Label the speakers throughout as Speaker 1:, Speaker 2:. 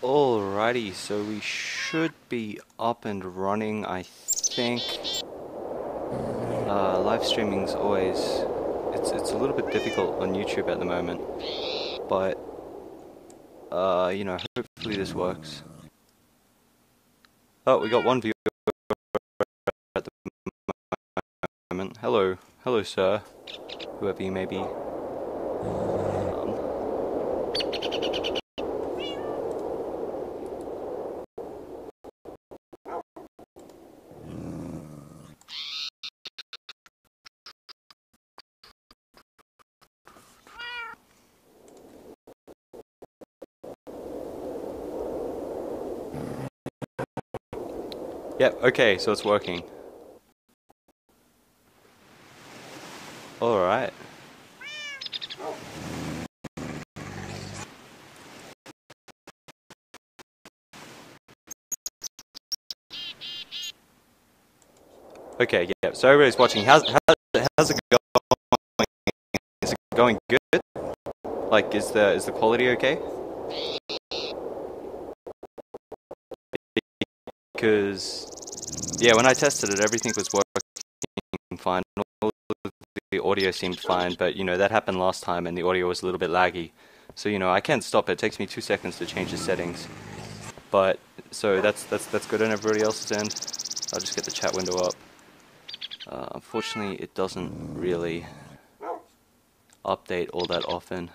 Speaker 1: Alrighty, so we should be up and running, I think. Live streaming's always, it's a little bit difficult on YouTube at the moment, but you know, hopefully this works. Oh, we got one viewer at the moment. Hello, sir, whoever you may be. Yep, okay, so it's working. Alright. Okay, yeah, so everybody's watching. How's it going? Is it going good? Like, is the quality okay? Because, yeah, when I tested it, everything was working fine. All the audio seemed fine, but, you know, that happened last time and the audio was a little bit laggy. So, you know, I can't stop it. It takes me 2 seconds to change the settings. But, so that's good on everybody else's end. I'll just get the chat window up. Unfortunately, it doesn't really update all that often.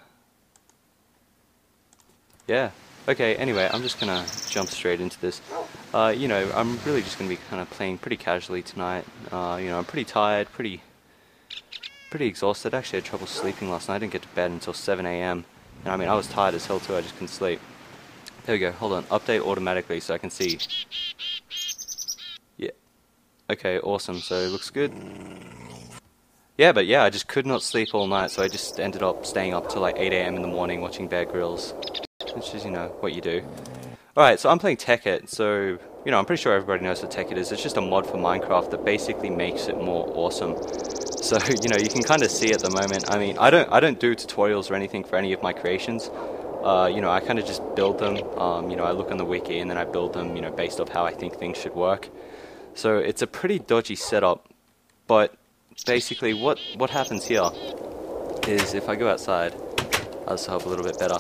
Speaker 1: Yeah. Okay, anyway, I'm just gonna jump straight into this. You know, I'm really just gonna be kind of playing pretty casually tonight. You know, I'm pretty tired, pretty exhausted. Actually, I had trouble sleeping last night. I didn't get to bed until 7 AM. And I mean, I was tired as hell too, I just couldn't sleep. There we go, hold on, update automatically so I can see. Yeah. Okay, awesome, so it looks good. Yeah, but yeah, I just could not sleep all night, so I just ended up staying up till like 8 AM in the morning watching Bear Grylls. Which is, you know, what you do. Alright, so I'm playing Tekkit, so, you know, I'm pretty sure everybody knows what Tekkit is. It's just a mod for Minecraft that basically makes it more awesome. So, you know, you can kind of see at the moment. I mean, I don't do tutorials or anything for any of my creations. You know, I kind of just build them. You know, I look on the wiki and then I build them, you know, based off how I think things should work. So it's a pretty dodgy setup, but basically what happens here is if I go outside, I'll just help a little bit better.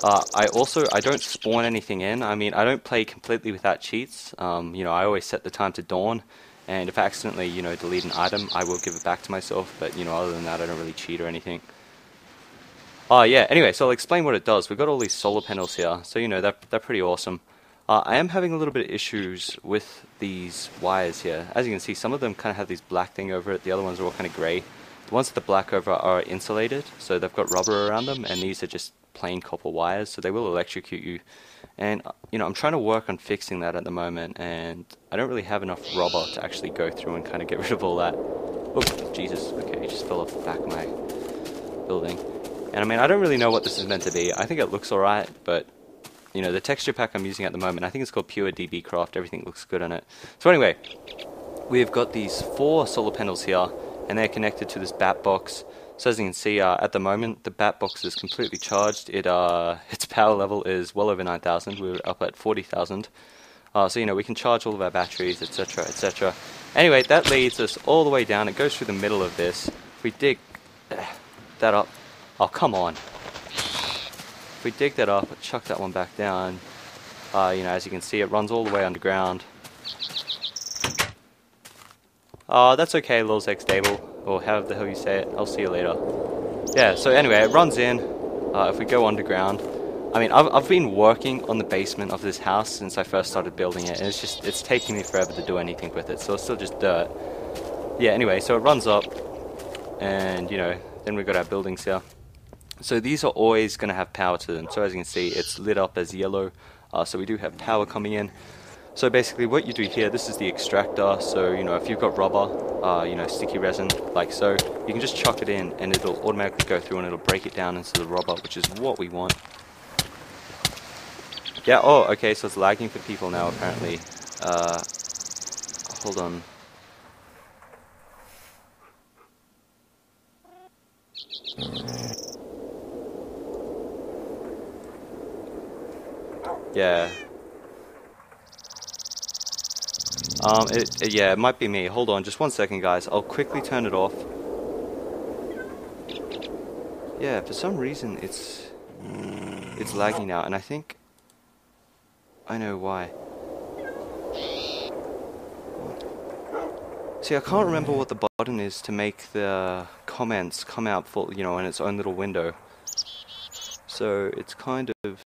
Speaker 1: I don't spawn anything in. I mean, I don't play completely without cheats. You know, I always set the time to dawn, and if I accidentally, you know, delete an item, I will give it back to myself, but, you know, other than that, I don't really cheat or anything. Yeah, anyway, so I'll explain what it does. We've got all these solar panels here, so, you know, they're pretty awesome. I am having a little bit of issues with these wires here. As you can see, some of them kind of have this black thing over it, the other ones are all kind of grey. The ones with the black over are insulated, so they've got rubber around them, and these are just plain copper wires, so they will electrocute you. And, you know, I'm trying to work on fixing that at the moment, and I don't really have enough rubber to actually go through and kind of get rid of all that. Oh, Jesus, okay, it just fell off the back of my building. And I mean, I don't really know what this is meant to be. I think it looks alright, but, you know, the texture pack I'm using at the moment, I think it's called Pure DB Craft, everything looks good on it. So anyway, we've got these 4 solar panels here, and they're connected to this bat box. So as you can see, at the moment, the bat box is completely charged. Its power level is well over 9,000. We're up at 40,000. So, you know, we can charge all of our batteries, etc., etc. Anyway, that leads us all the way down. It goes through the middle of this. If we dig that up... Oh, come on. If we dig that up, chuck that one back down, you know, as you can see, it runs all the way underground. That's okay, Lil Xdable, or however the hell you say it. I'll see you later. Yeah, so anyway, it runs in. If we go underground, I mean, I've been working on the basement of this house since I first started building it, and it's taking me forever to do anything with it, so it's still just dirt. Yeah, anyway, so it runs up, and, you know, then we've got our buildings here. So these are always going to have power to them. So as you can see, it's lit up as yellow, so we do have power coming in. So basically what you do here, this is the extractor, so, you know, if you've got rubber, you know, sticky resin, like so, you can just chuck it in and it'll automatically go through and it'll break it down into the rubber, which is what we want. Yeah, oh, okay, so it's lagging for people now, apparently. Hold on. Yeah. Yeah, it might be me. Hold on, just 1 second, guys. I'll quickly turn it off. Yeah, for some reason it's laggy now, and I think I know why. See, I can't remember what the button is to make the comments come out full, you know, in its own little window. So it's kind of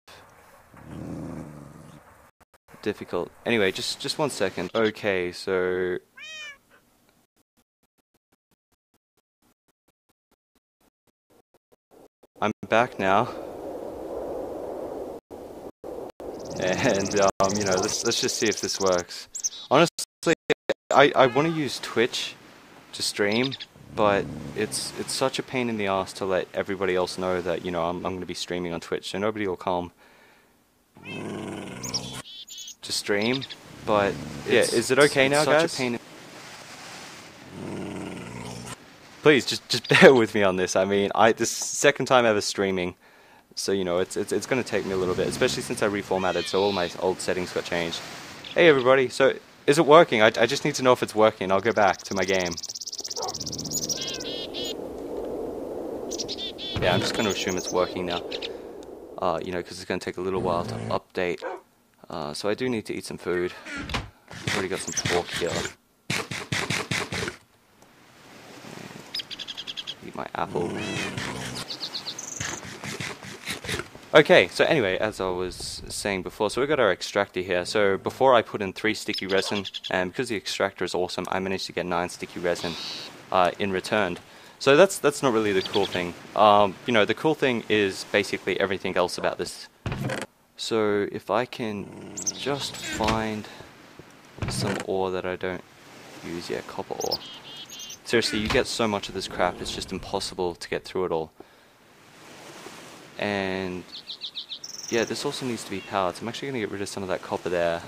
Speaker 1: difficult. Anyway, just 1 second. Okay, so I'm back now, and you know, let's just see if this works. Honestly, I want to use Twitch to stream, but it's such a pain in the ass to let everybody else know that, you know, I'm going to be streaming on Twitch, so nobody will come to stream. But yeah, is it okay now, guys? Please just bear with me on this. I mean, this second time ever streaming, so you know, it's going to take me a little bit, especially since I reformatted, so all my old settings got changed. Hey everybody, so is it working? I just need to know if it's working. I'll go back to my game. Yeah, I'm just going to assume it's working now. You know, because it's going to take a little while to update. So I do need to eat some food. I've already got some pork here. Eat my apple. Okay, so anyway, as I was saying before, so we got our extractor here. So before I put in 3 sticky resin, and because the extractor is awesome, I managed to get 9 sticky resin in return. So that's not really the cool thing. You know, the cool thing is basically everything else about this. So if I can just find some ore that I don't use yet, copper ore. Seriously, you get so much of this crap, it's just impossible to get through it all. And yeah, this also needs to be powered, so I'm actually going to get rid of some of that copper there.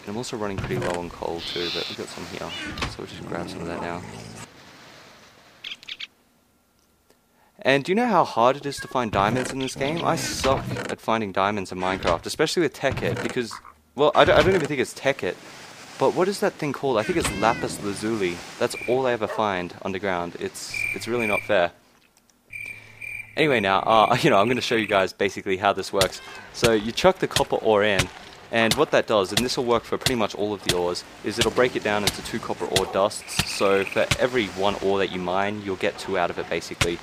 Speaker 1: And I'm also running pretty low on coal too, but we've got some here, so we'll just grab some of that now. And do you know how hard it is to find diamonds in this game? I suck at finding diamonds in Minecraft, especially with Tekkit, because, well, I don't even think it's Tekkit, but what is that thing called? I think it's lapis lazuli. That's all I ever find underground. It's really not fair. Anyway, now, you know, I'm going to show you guys basically how this works. So you chuck the copper ore in, and what that does, and this will work for pretty much all of the ores, is it'll break it down into 2 copper ore dusts. So for every 1 ore that you mine, you'll get 2 out of it, basically.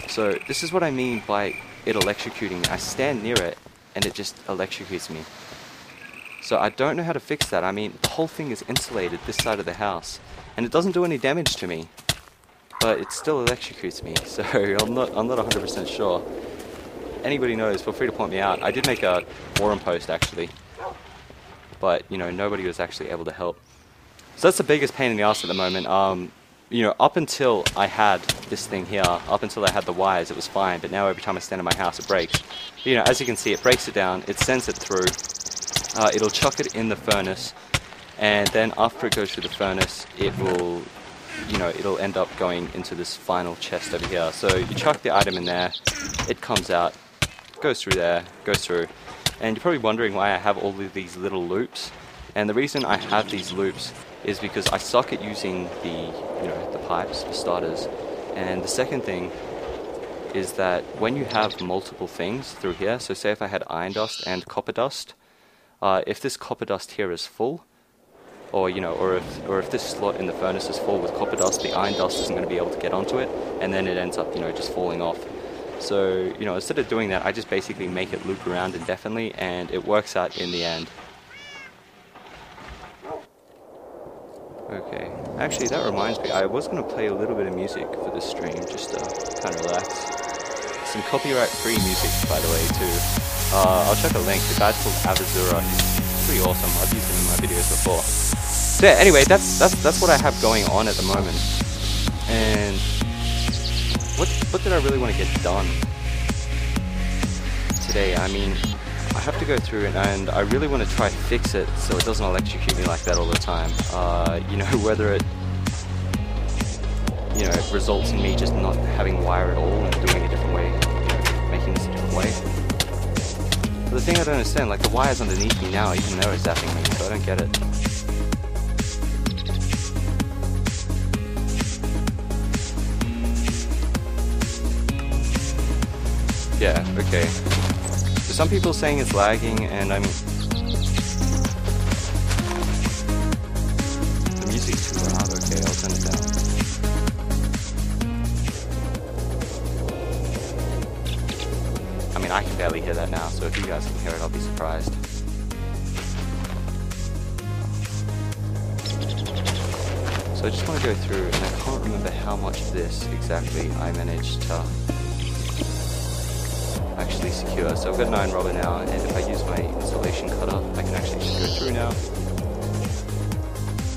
Speaker 1: So this is what I mean by it electrocuting. I stand near it, and it just electrocutes me. So I don't know how to fix that. I mean, the whole thing is insulated this side of the house, and it doesn't do any damage to me, but it still electrocutes me. So I'm not 100% sure. Anybody knows, feel free to point me out. I did make a forum post actually, but you know, nobody was actually able to help. So that's the biggest pain in the ass at the moment. You know, up until I had this thing here, up until I had the wires, it was fine, but now every time I stand in my house, it breaks. You know, as you can see, it breaks it down, it sends it through. It'll chuck it in the furnace, and then after it goes through the furnace, it will, you know, it'll end up going into this final chest over here. So you chuck the item in there, it comes out, goes through there, goes through, and you're probably wondering why I have all of these little loops. And the reason I have these loops is because I suck at using the, you know, the pipes for starters. And the second thing is that when you have multiple things through here, so say if I had iron dust and copper dust, if this copper dust here is full, or you know, or if this slot in the furnace is full with copper dust, the iron dust isn't going to be able to get onto it, and then it ends up, you know, just falling off. So, you know, instead of doing that, I just basically make it loop around indefinitely, and it works out in the end. Okay, actually that reminds me, I was going to play a little bit of music for this stream, just to kind of relax. Some copyright-free music, by the way, too. I'll check a link. The guy's called Avazura. He's pretty awesome. I've used him in my videos before. So yeah, anyway, that's what I have going on at the moment. And what did I really want to get done today? I mean, I have to go through and I really want to try to fix it so it doesn't electrocute me like that all the time. You know, whether it, you know, it results in me just not having wire at all and doing it a different way, you know, making this a different weight. But the thing I don't understand, like the wire's underneath me now, even though it's zapping me, so I don't get it. Yeah, okay. So some people saying it's lagging, and the music's too loud. Okay, I'll turn it down. I mean, I can barely hear that now, so if you guys can hear it, I'll be surprised. So I just want to go through, and I can't remember how much of this exactly I managed to actually secure. So I've got 9 rubber now, and if I use my installation cutter, I can actually just go through now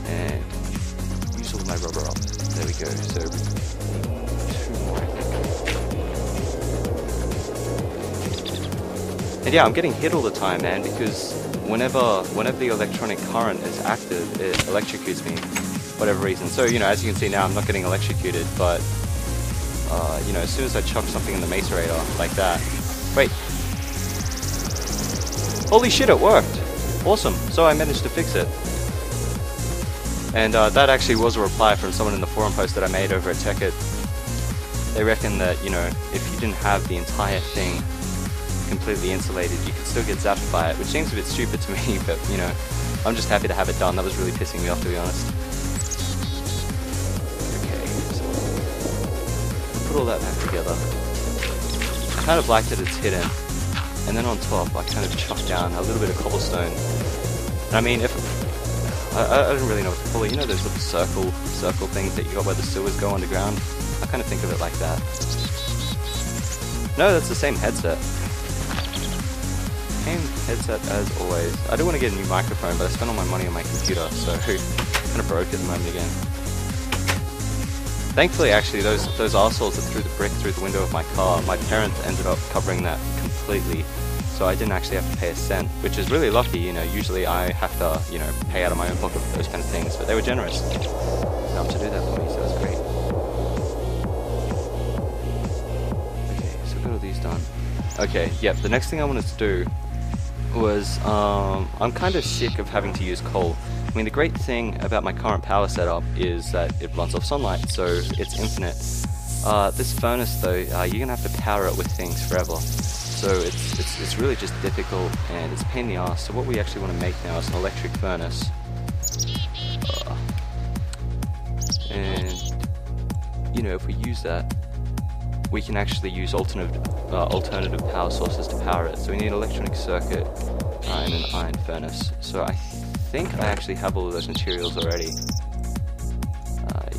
Speaker 1: and use all my rubber up. There we go. So 2 more, I think. And yeah, I'm getting hit all the time, man, because whenever the electronic current is active, it electrocutes me, for whatever reason. So, you know, as you can see now, I'm not getting electrocuted, but you know, as soon as I chuck something in the macerator like that. Wait. Holy shit, it worked! Awesome. So I managed to fix it. And that actually was a reply from someone in the forum post that I made over at Tekkit. They reckon that, you know, if you didn't have the entire thing completely insulated, you could still get zapped by it, which seems a bit stupid to me, but, you know, I'm just happy to have it done. That was really pissing me off, to be honest. Okay, so put all that back together. I kind of like that it's hidden, and then on top I kind of chucked down a little bit of cobblestone. And I mean, if I don't really know what to call it, you know those little circle things that you got where the sewers go underground? I kind of think of it like that. No, that's the same headset. Same headset as always. I do want to get a new microphone, but I spent all my money on my computer, so kind of broke at the moment again. Thankfully, actually, those arseholes that threw the brick through the window of my car, my parents ended up covering that completely, so I didn't actually have to pay a cent, which is really lucky. You know, usually I have to, you know, pay out of my own pocket for those kind of things, but they were generous enough to do that for me, so that's great. Okay, so I've got all these done. Okay, yep, the next thing I wanted to do was, I'm kind of sick of having to use coal. I mean, the great thing about my current power setup is that it runs off sunlight, so it's infinite. This furnace, though, you're gonna have to power it with things forever. So it's really just difficult, and it's a pain in the ass. So what we actually want to make now is an electric furnace. And, you know, if we use that, we can actually use alternative power sources to power it. So we need an electronic circuit and an iron furnace. So I think I actually have all of those materials already.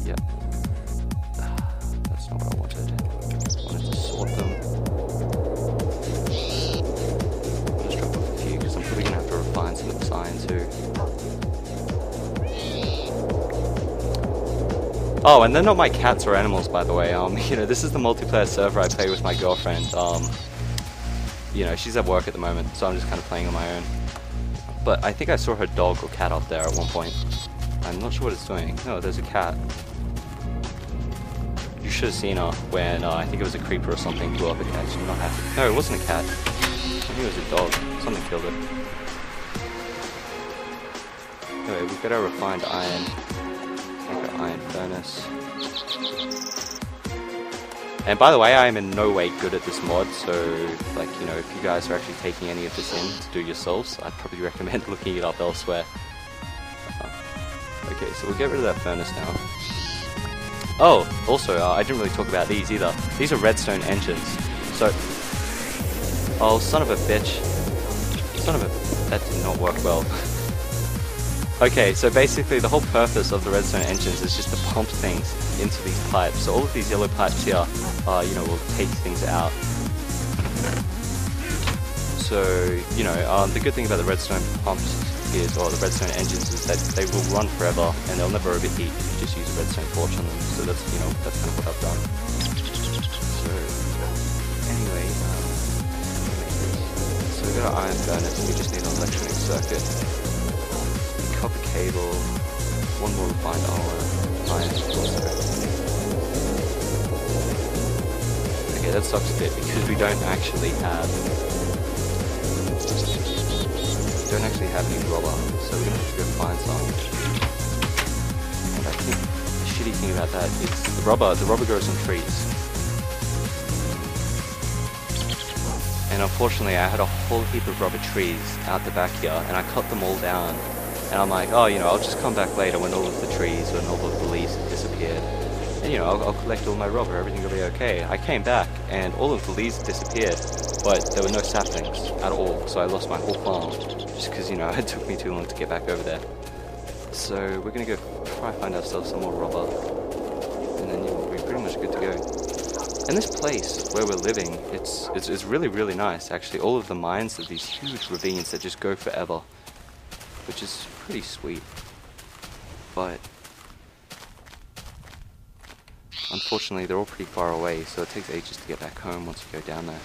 Speaker 1: Yep. That's not what I wanted. I wanted to sort them. I'll just drop off a few because I'm probably going to have to refine some of this iron too. Oh, and they're not my cats or animals, by the way. You know, this is the multiplayer server I play with my girlfriend. You know, she's at work at the moment, so I'm just kind of playing on my own. But I think I saw her dog or cat up there at one point. I'm not sure what it's doing. No, there's a cat. You should have seen her when I think it was a creeper or something blew up a cat. She's not happy. No, it wasn't a cat. I think it was a dog. Something killed it. Anyway, we've got our refined iron. Make our iron furnace. And by the way, I am in no way good at this mod, so, like, you know, if you guys are actually taking any of this in to do yourselves, I'd probably recommend looking it up elsewhere. Okay, so we'll get rid of that furnace now. Oh, also, I didn't really talk about these either. These are redstone engines. So, oh, son of a bitch. That did not work well. Okay, so basically the whole purpose of the redstone engines is just to pump things into these pipes. So all of these yellow pipes here, you know, will take things out. So, you know, the good thing about the redstone pumps is, or the redstone engines, is that they will run forever and they'll never overheat if you just use a redstone torch on them. So that's, you know, that's kind of what I've done. So, anyway, so we've got our iron furnace and we just need an electronic circuit. Copper cable, one more refined iron. Okay, Okay, that sucks a bit because we don't actually have any rubber, so we're gonna have to go find some. And I think the shitty thing about that is the rubber grows on trees. And unfortunately I had a whole heap of rubber trees out the back here, and I cut them all down. And I'm like, oh, you know, I'll just come back later when all of the trees and all of the leaves have disappeared. And, you know, I'll collect all my rubber, everything will be okay. I came back, and all of the leaves disappeared, but there were no saplings at all, so I lost my whole farm. Just because, you know, it took me too long to get back over there. So, we're gonna go try find ourselves some more rubber. And then, yeah, we'll be pretty much good to go. And this place where we're living, it's really, really nice, actually. All of the mines are these huge ravines that just go forever, which is pretty sweet. But unfortunately, they're all pretty far away, so it takes ages to get back home once you go down there.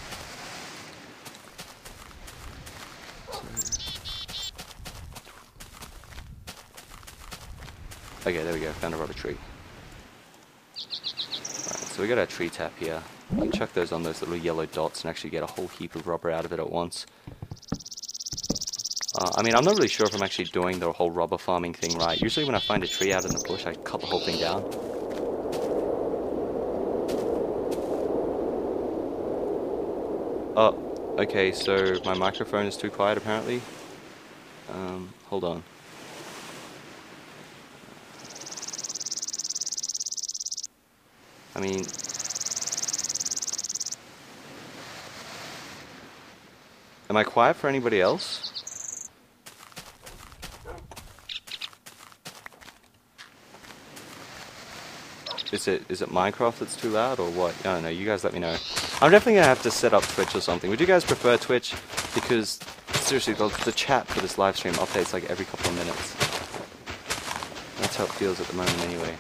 Speaker 1: Okay, there we go, found a rubber tree. Alright, so we got our tree tap here. You can chuck those on those little yellow dots and actually get a whole heap of rubber out of it at once. I mean, I'm not really sure if I'm actually doing the whole rubber farming thing right. Usually when I find a tree out in the bush, I cut the whole thing down. Oh, okay, so my microphone is too quiet apparently. Hold on. I mean, am I quiet for anybody else? Is it Minecraft that's too loud or what? I don't know, you guys let me know. I'm definitely gonna have to set up Twitch or something. Would you guys prefer Twitch? Because seriously, the chat for this live stream updates like every couple of minutes. That's how it feels at the moment anyway.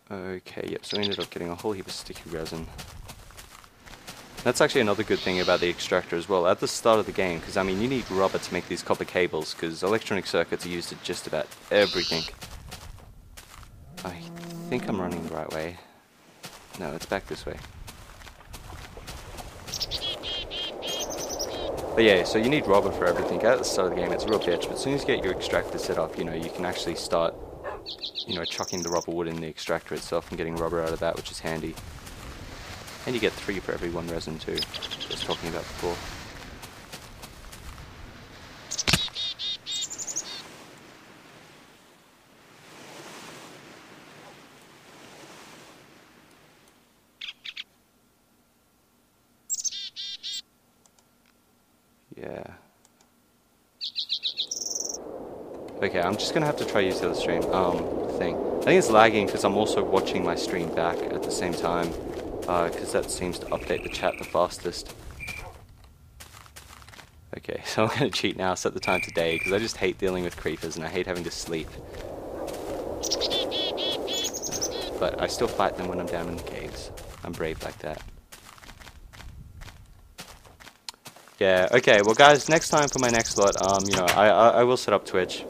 Speaker 1: Okay, yep, so we ended up getting a whole heap of sticky resin. That's actually another good thing about the extractor as well, at the start of the game, because I mean you need rubber to make these copper cables, because electronic circuits are used to just about everything. I think I'm running the right way. No, it's back this way. But yeah, so you need rubber for everything. At the start of the game it's a real bitch, but as soon as you get your extractor set up, you know, you can actually start, you know, chucking the rubber wood in the extractor itself and getting rubber out of that, which is handy. And you get 3 for every 1 resin too, I was talking about before. Yeah. Okay, I'm just gonna have to try use the other stream, thing. I think it's lagging because I'm also watching my stream back at the same time. Because that seems to update the chat the fastest. Okay, so I'm going to cheat now, set the time to day, because I just hate dealing with creepers and I hate having to sleep. But I still fight them when I'm down in the caves. I'm brave like that. Yeah, okay, well guys, next time for my next lot, you know, I will set up Twitch.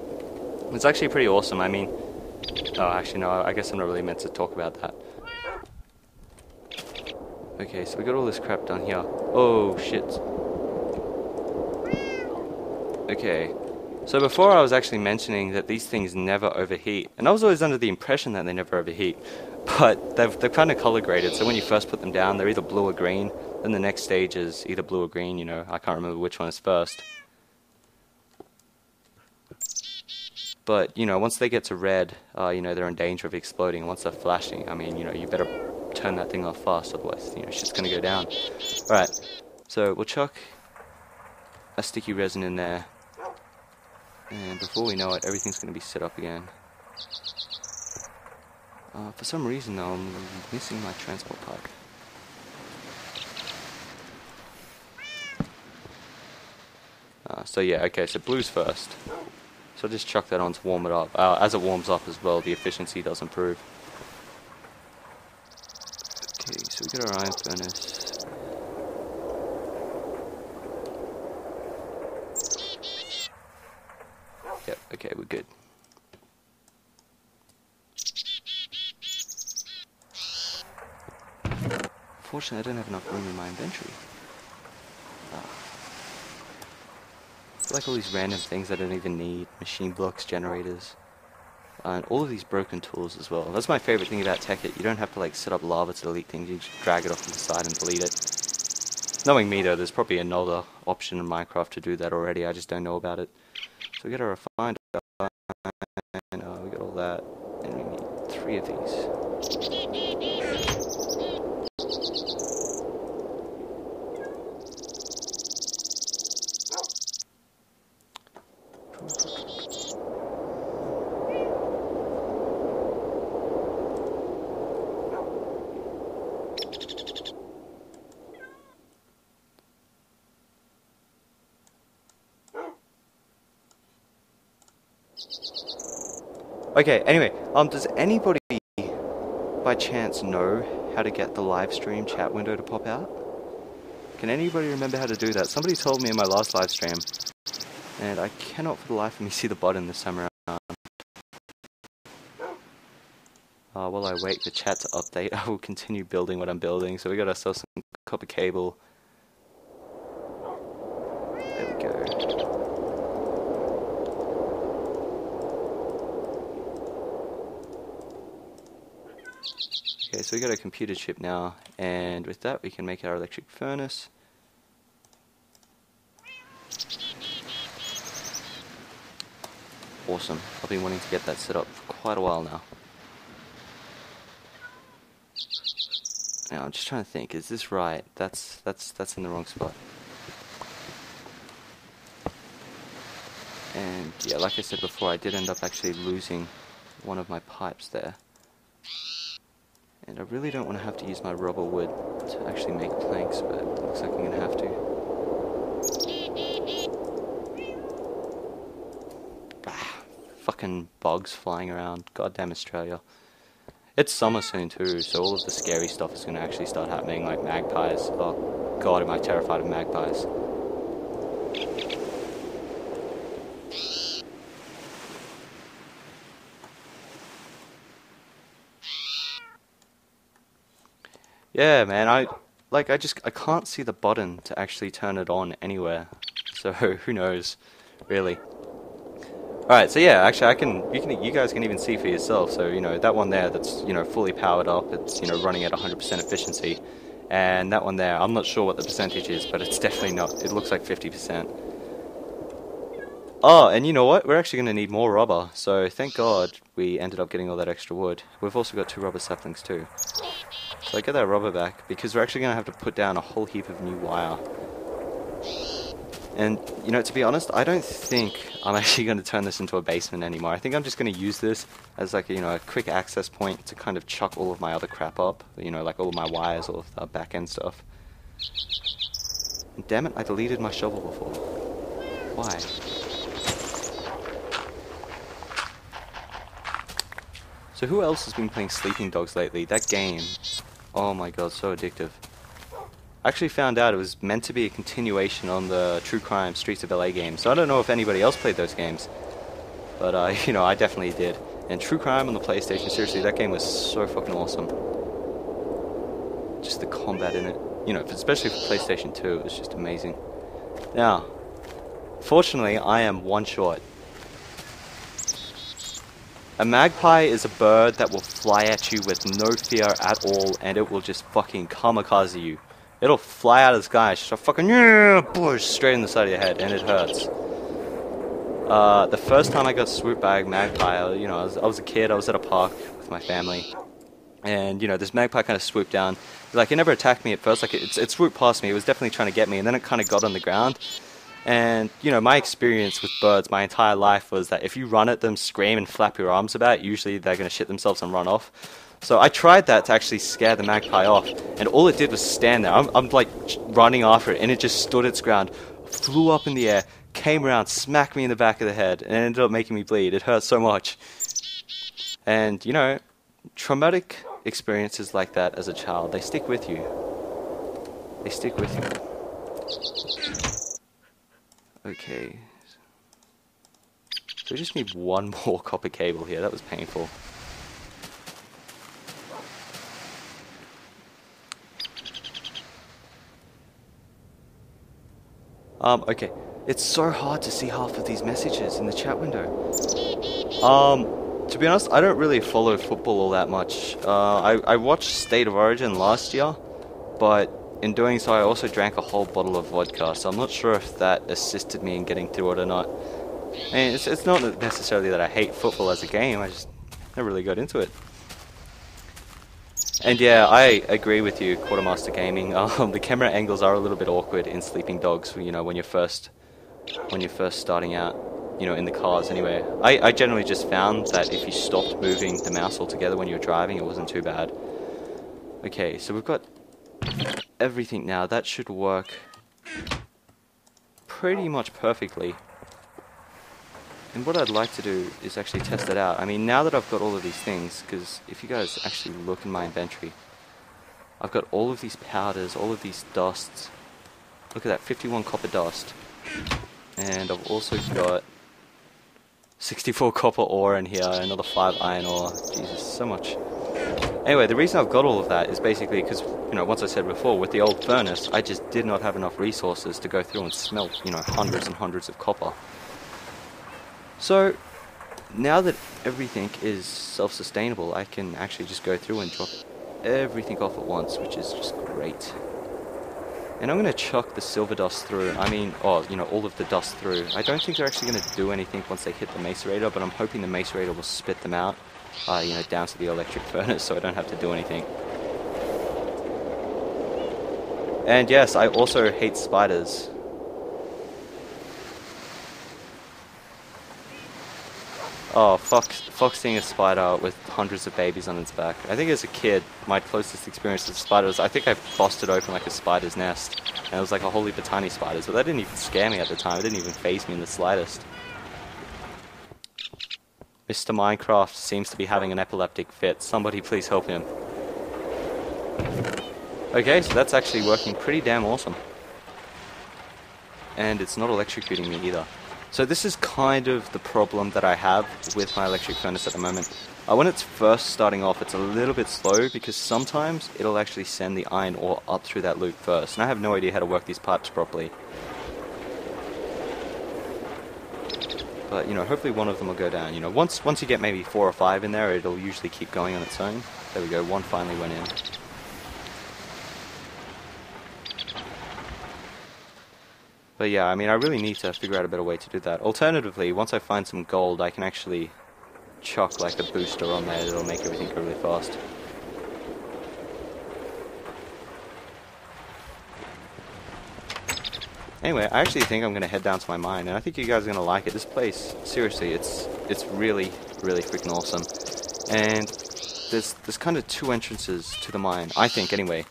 Speaker 1: It's actually pretty awesome, I mean... Oh, actually no, I guess I'm not really meant to talk about that. Okay, so we got all this crap down here. Oh, shit. Okay. So before I was actually mentioning that these things never overheat. And I was always under the impression that they never overheat. But they're kind of color graded, so when you first put them down, they're either blue or green. Then the next stage is either blue or green, you know. I can't remember which one is first. But, you know, once they get to red, you know, they're in danger of exploding. And once they're flashing, I mean, you know, you better turn that thing off fast, otherwise, you know, shit's gonna go down. Alright, so we'll chuck a sticky resin in there, and before we know it, everything's gonna be set up again. For some reason though, I'm missing my transport pipe. So yeah, okay, so blue's first. So I'll just chuck that on to warm it up. As it warms up as well, the efficiency does improve. Okay, so we got our iron furnace. Yep, okay, we're good. unfortunately I don't have enough room in my inventory. Like all these random things I don't even need. Machine blocks, generators. And all of these broken tools as well. That's my favorite thing about Tekkit. You don't have to like set up lava to delete things. You just drag it off to the side and delete it. Knowing me though, there's probably another option in Minecraft to do that already. I just don't know about it. So we got a refined iron, we got all that. And we need 3 of these. Okay, anyway, does anybody by chance know how to get the live stream chat window to pop out? Can anybody remember how to do that? Somebody told me in my last live stream, and I cannot for the life of me see the button this time around. While I wait the chat to update, I will continue building what I'm building. So we got ourselves some copper cable. There we go. Okay, so we got a computer chip now, and with that we can make our electric furnace. Awesome. I've been wanting to get that set up for quite a while now. Now I'm just trying to think, is this right? That's in the wrong spot. And yeah, like I said before, I did end up actually losing one of my pipes there. And I really don't want to have to use my rubber wood to actually make planks, but it looks like I'm going to have to. Fucking bugs flying around. Goddamn Australia. It's summer soon too, so all of the scary stuff is going to actually start happening, like magpies. Oh god, am I terrified of magpies. Yeah, man, I can't see the button to actually turn it on anywhere. So who knows, really. Alright, so yeah, actually you guys can even see for yourself. So, you know, that one there that's, you know, fully powered up, it's, you know, running at 100% efficiency. And that one there, I'm not sure what the percentage is, but it's definitely not, it looks like 50%. Oh, and you know what? We're actually going to need more rubber. So thank God we ended up getting all that extra wood. We've also got 2 rubber saplings too. So I get that rubber back, because we're actually going to have to put down a whole heap of new wire. And, you know, to be honest, I don't think I'm actually going to turn this into a basement anymore. I think I'm just going to use this as like, you know, a quick access point to kind of chuck all of my other crap up. You know, like all of my wires, all of the back end stuff. And damn it, I deleted my shovel before. Why? So who else has been playing Sleeping Dogs lately? That game, oh my god, so addictive. I actually found out it was meant to be a continuation on the True Crime Streets of LA game, so I don't know if anybody else played those games. But, you know, I definitely did. And True Crime on the PlayStation, seriously, that game was so fucking awesome. Just the combat in it. You know, especially for PlayStation 2, it was just amazing. Now, fortunately, I am one short. A magpie is a bird that will fly at you with no fear at all, and it will just fucking kamikaze you. It'll fly out of the sky, just a fucking push straight in the side of your head, and it hurts. The first time I got swooped by a magpie, you know, I was a kid, I was at a park with my family, and, you know, this magpie kind of swooped down. Like, it never attacked me at first, like, it swooped past me, it was definitely trying to get me, and then it kind of got on the ground. And, you know, my experience with birds my entire life was that if you run at them, scream, and flap your arms about, usually they're going to shit themselves and run off. So I tried that to actually scare the magpie off, and all it did was stand there. I'm like running after it, and it just stood its ground, flew up in the air, came around, smacked me in the back of the head, and ended up making me bleed. It hurt so much. And, you know, traumatic experiences like that as a child, they stick with you. They stick with you. Okay. So we just need one more copper cable here. That was painful. Okay. It's so hard to see half of these messages in the chat window. To be honest, I don't really follow football all that much. I watched State of Origin last year, but in doing so I also drank a whole bottle of vodka, so I'm not sure if that assisted me in getting through it or not. I mean, it's not necessarily that I hate football as a game, I just never really got into it. And yeah, I agree with you, Quartermaster Gaming. The camera angles are a little bit awkward in Sleeping Dogs, you know, when you're first starting out, you know, in the cars anyway. I generally just found that if you stopped moving the mouse altogether when you're driving, it wasn't too bad. Okay, so we've got everything now. That should work pretty much perfectly. And what I'd like to do is actually test it out. I mean, now that I've got all of these things, because if you guys actually look in my inventory, I've got all of these powders, all of these dusts. Look at that, 51 copper dust. And I've also got 64 copper ore in here, another 5 iron ore. Jesus, so much. Anyway, the reason I've got all of that is basically because, you know, once I said before, with the old furnace, I just did not have enough resources to go through and smelt, you know, hundreds and hundreds of copper. So, now that everything is self-sustainable, I can actually just go through and drop everything off at once, which is just great. And I'm going to chuck the silver dust through, you know, all of the dust through. I don't think they're actually going to do anything once they hit the macerator, but I'm hoping the macerator will spit them out, you know, down to the electric furnace, so I don't have to do anything. And yes, I also hate spiders. Oh, fuck seeing a spider with hundreds of babies on its back. I think as a kid, my closest experience with spiders, I think I busted open like a spider's nest, and it was like a whole heap of tiny spiders, but that didn't even scare me at the time. It didn't even faze me in the slightest. Mr. Minecraft seems to be having an epileptic fit. Somebody please help him. Okay, so that's actually working pretty damn awesome. And it's not electrocuting me either. So this is kind of the problem that I have with my electric furnace at the moment. When it's first starting off, it's a little bit slow because sometimes it'll actually send the iron ore up through that loop first. And I have no idea how to work these pipes properly. But, you know, hopefully one of them will go down. You know, once you get maybe 4 or 5 in there, it'll usually keep going on its own. There we go, one finally went in. But yeah, I mean, I really need to figure out a better way to do that. Alternatively, once I find some gold, I can actually chuck like a booster on there that'll make everything go really fast. Anyway, I actually think I'm going to head down to my mine, and I think you guys are going to like it. This place, seriously, it's really, really freaking awesome. And there's kind of 2 entrances to the mine, I think, anyway.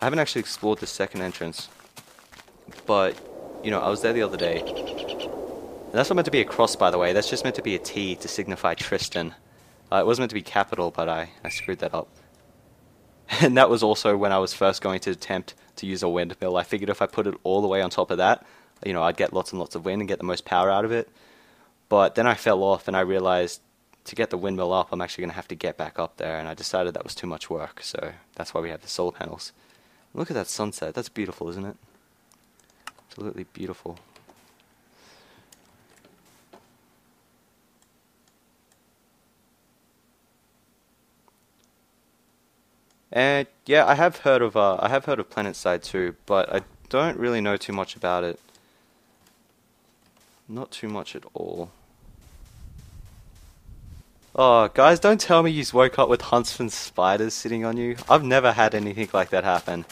Speaker 1: I haven't actually explored the second entrance, but you know, I was there the other day. And that's not meant to be a cross, by the way. That's just meant to be a T to signify Tristan. It was meant to be capital, but I screwed that up. And that was also when I was first going to attempt to use a windmill. I figured if I put it all the way on top of that, you know, I'd get lots and lots of wind and get the most power out of it. But then I fell off and I realized to get the windmill up, I'm actually going to have to get back up there. And I decided that was too much work, so that's why we have the solar panels. Look at that sunset. That's beautiful, isn't it? Absolutely beautiful. And yeah, I have heard of PlanetSide too, but I don't really know too much about it. Not too much at all. Oh, guys, don't tell me you woke up with Huntsman spiders sitting on you. I've never had anything like that happen.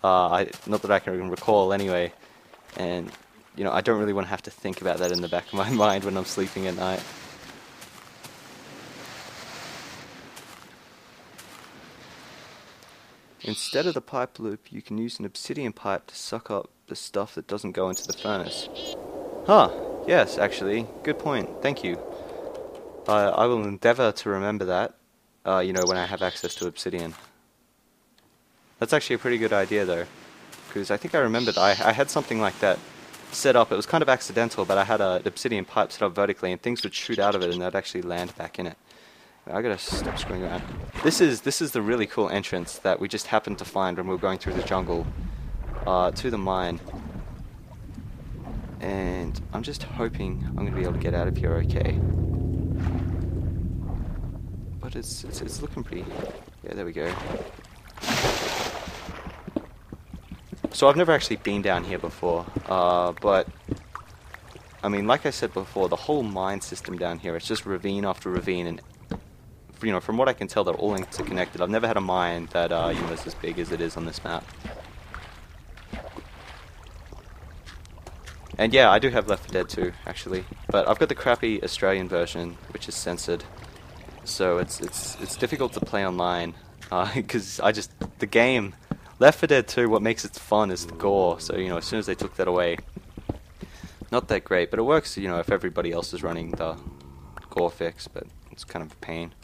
Speaker 1: Not that I can recall anyway. And, you know, I don't really want to have to think about that in the back of my mind when I'm sleeping at night. Instead of the pipe loop, you can use an obsidian pipe to suck up the stuff that doesn't go into the furnace. Huh, yes, actually. Good point. Thank you. I will endeavour to remember that, you know, when I have access to obsidian. That's actually a pretty good idea, though. Because I think I remembered I had something like that set up. It was kind of accidental, but I had an obsidian pipe set up vertically, and things would shoot out of it, and they'd actually land back in it. I gotta stop screwing around. This is the really cool entrance that we just happened to find when we were going through the jungle to the mine. And I'm just hoping I'm going to be able to get out of here okay. But it's looking pretty... Yeah, there we go. So I've never actually been down here before, but... I mean, like I said before, the whole mine system down here, it's just ravine after ravine, and you know, from what I can tell, they're all interconnected. I've never had a mine that you know, is as big as it is on this map. And yeah, I do have Left 4 Dead 2, actually, but I've got the crappy Australian version, which is censored, so it's difficult to play online, because the game, Left 4 Dead 2, what makes it fun is the gore, so you know, as soon as they took that away, not that great, but it works, you know, if everybody else is running the gore fix, but it's kind of a pain.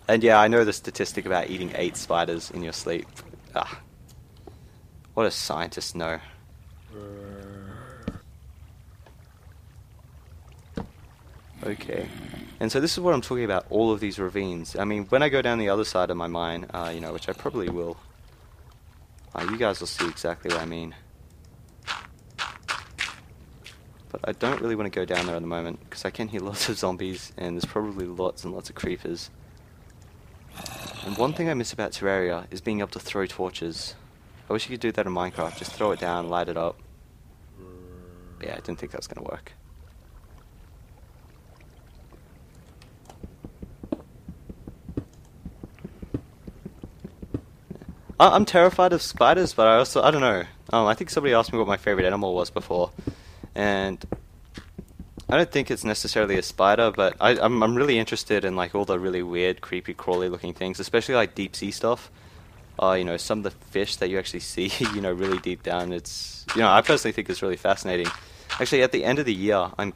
Speaker 1: And yeah, I know the statistic about eating 8 spiders in your sleep. Ah, what does scientists know? Okay, and so this is what I'm talking about, all of these ravines. I mean, when I go down the other side of my mine, you know, which I probably will, you guys will see exactly what I mean. But I don't really want to go down there at the moment, because I can hear lots of zombies, and there's probably lots and lots of creepers. And one thing I miss about Terraria is being able to throw torches. I wish you could do that in Minecraft, just throw it down, light it up. Yeah, I didn't think that was going to work. I'm terrified of spiders, but I don't know. I think somebody asked me what my favorite animal was before. And I don't think it's necessarily a spider, but I'm really interested in like all the really weird, creepy, crawly looking things, especially like deep sea stuff. You know, some of the fish that you actually see, you know, really deep down. It's, you know, I personally think it's really fascinating. Actually, at the end of the year, I'm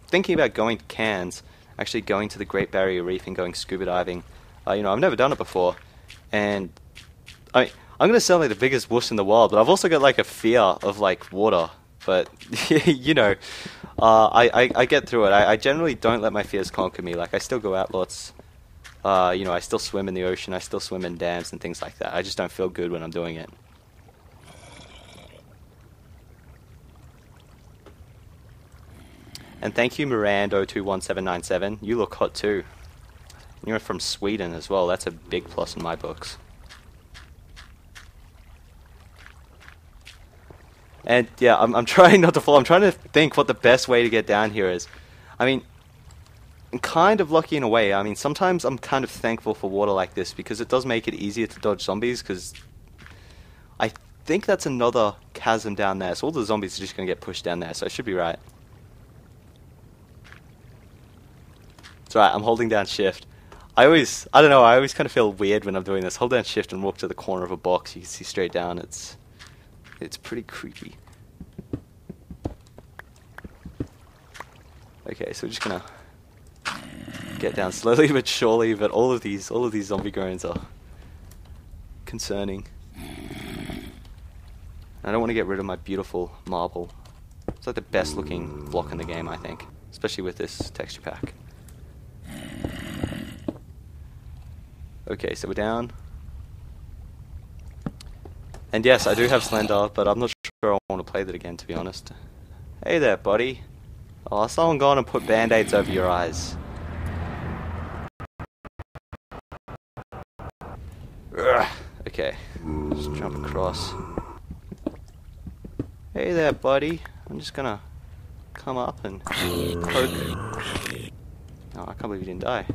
Speaker 1: thinking about going to Cairns, actually going to the Great Barrier Reef and going scuba diving. You know, I've never done it before, and I'm going to sound like the biggest wuss in the world, but I've also got like a fear of like water. But, you know, I get through it. I generally don't let my fears conquer me. Like, I still go out lots. You know, I still swim in the ocean. I still swim in dams and things like that. I just don't feel good when I'm doing it. And thank you, Miranda021797. You look hot too. You're from Sweden as well. That's a big plus in my books. And yeah, I'm trying not to fall. I'm trying to think what the best way to get down here is. I mean, I'm kind of lucky in a way. I mean, sometimes I'm kind of thankful for water like this because it does make it easier to dodge zombies, because I think that's another chasm down there. So all the zombies are just going to get pushed down there, so I should be right. It's right, I'm holding down shift. I don't know, I always kind of feel weird when I'm doing this. Hold down shift and walk to the corner of a box. You can see straight down. It's pretty creepy. Okay, so we're just gonna get down slowly but surely, but all of these zombie groans are concerning. I don't want to get rid of my beautiful marble. It's like the best looking block in the game, I think, especially with this texture pack. Okay, so we're down. And yes, I do have Slender, but I'm not sure I want to play that again, to be honest. Hey there, buddy. Oh, someone gone and put band-aids over your eyes. Ugh. Okay, just jump across. Hey there, buddy. I'm just gonna come up and poke. Oh, I can't believe you didn't die.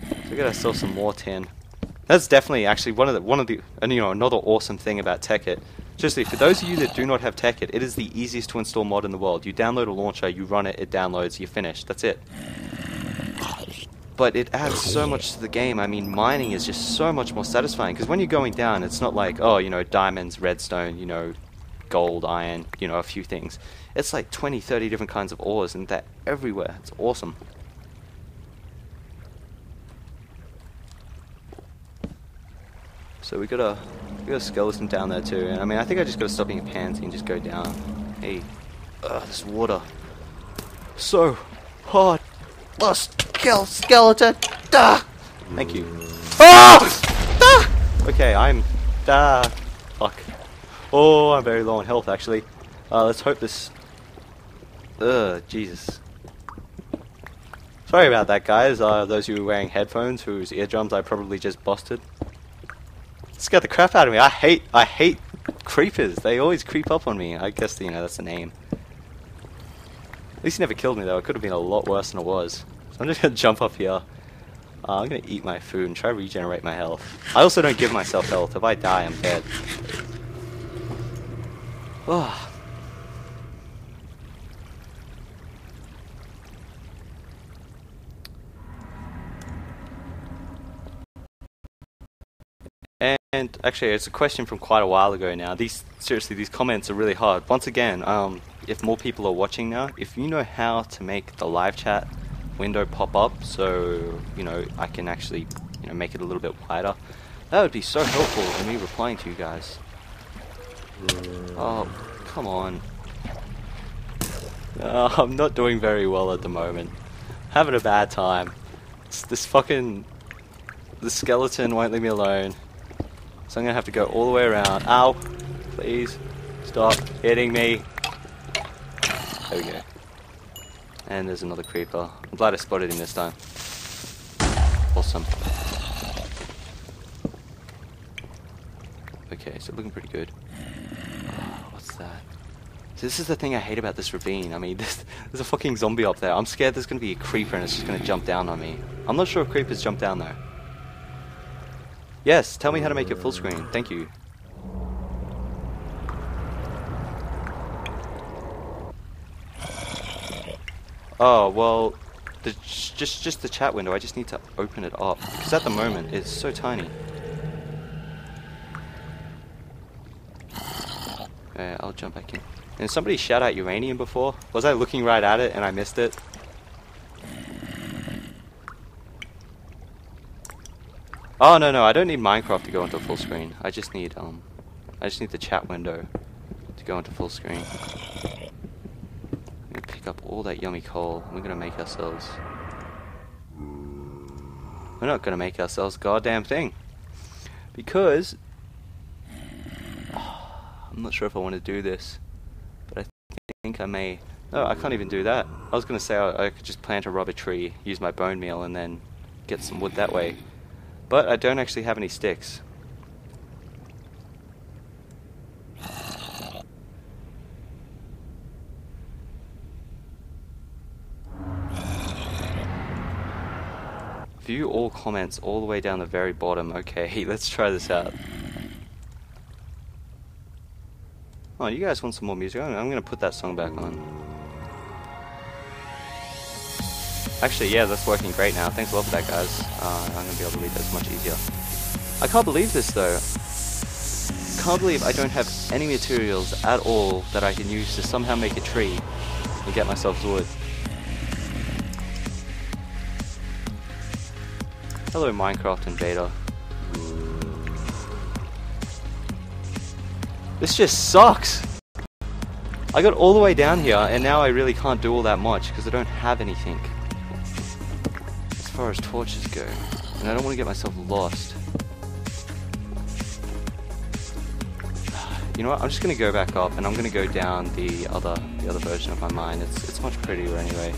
Speaker 1: So we got ourselves some more tin. That's definitely actually one of the and you know, another awesome thing about Tekkit. Seriously, for those of you that do not have Tekkit, it is the easiest to install mod in the world. You download a launcher, you run it, it downloads, you're finished. That's it. But it adds so much to the game. I mean, mining is just so much more satisfying, because when you're going down, it's not like, oh, you know, diamonds, redstone, you know, gold, iron, you know, a few things. It's like 20, 30 different kinds of ores, and they're everywhere. It's awesome. So we got a skeleton down there too, and I mean, I think I just got to stop being a pansy and just go down. Hey, this water, so hot. Must kill skeleton. Da! Thank you. Oh! Da! Okay, fuck. Oh, I'm very low on health actually. Let's hope this... Ugh, Jesus. Sorry about that, guys. Those of you wearing headphones whose eardrums I probably just busted. It scared the crap out of me. I hate creepers. They always creep up on me. I guess, you know, that's the name. At least he never killed me, though. It could have been a lot worse than it was. So I'm just going to jump up here. I'm going to eat my food and try to regenerate my health. I also don't give myself health. If I die, I'm dead. Oh. And actually, it's a question from quite a while ago now. Seriously, these comments are really hard. Once again, if more people are watching now, if you know how to make the live chat window pop up, so you know I can actually, you know, make it a little bit wider, that would be so helpful in me replying to you guys. Oh, come on. I'm not doing very well at the moment. Having a bad time. The skeleton won't leave me alone. So I'm gonna have to go all the way around. Ow! Please stop hitting me. There we go. And there's another creeper. I'm glad I spotted him this time. Awesome. Okay, so looking pretty good. Oh, what's that? So this is the thing I hate about this ravine. I mean, there's a fucking zombie up there. I'm scared there's gonna be a creeper and it's just gonna jump down on me. I'm not sure if creepers jump down though. Yes, tell me how to make it full screen. Thank you. Oh, well, just the chat window. I just need to open it up because at the moment it's so tiny. Okay, I'll jump back in. And somebody shout out uranium before? Was I looking right at it and I missed it? Oh no, I don't need Minecraft to go into full screen. I just need the chat window to go into full screen. I'm gonna pick up all that yummy coal and we're gonna make ourselves... We're not gonna make ourselves a goddamn thing. Because... I'm not sure if I want to do this. But I think I may... No, I can't even do that. I was gonna say I could just plant a rubber tree, use my bone meal and then get some wood that way. But I don't actually have any sticks. View all comments all the way down the very bottom. Okay, let's try this out. Oh, you guys want some more music? I'm going to put that song back on. Actually, yeah, that's working great now. Thanks a lot for that, guys. I'm going to be able to read this much easier. I can't believe this, though. Can't believe I don't have any materials at all that I can use to somehow make a tree and get myself wood. Hello, Minecraft Invader. This just sucks! I got all the way down here, and now I really can't do all that much because I don't have anything. As far as torches go, and I don't want to get myself lost. You know what? I'm just gonna go back up, and I'm gonna go down the other version of my mine. It's much prettier anyway.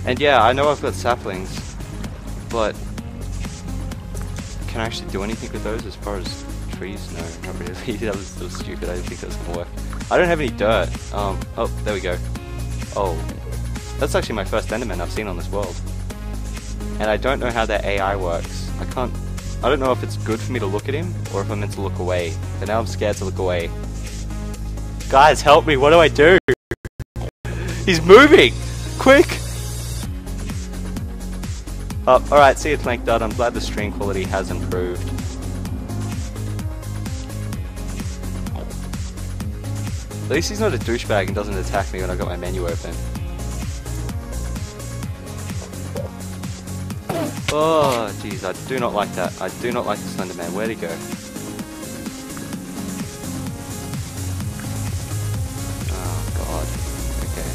Speaker 1: And yeah, I know I've got saplings, but can I actually do anything with those as far as trees? No, not really. That was stupid. I didn't think that was gonna work. I don't have any dirt. Oh, there we go. Oh. That's actually my first Enderman I've seen on this world. And I don't know how their AI works. I don't know if it's good for me to look at him, or if I'm meant to look away. But now I'm scared to look away. Guys, help me, what do I do? He's moving! Quick! Oh, alright, see you, Plank Dud. I'm glad the stream quality has improved. At least he's not a douchebag and doesn't attack me when I've got my menu open. Oh, jeez, I do not like that. I do not like the Slenderman. Where'd he go? Oh, God. Okay.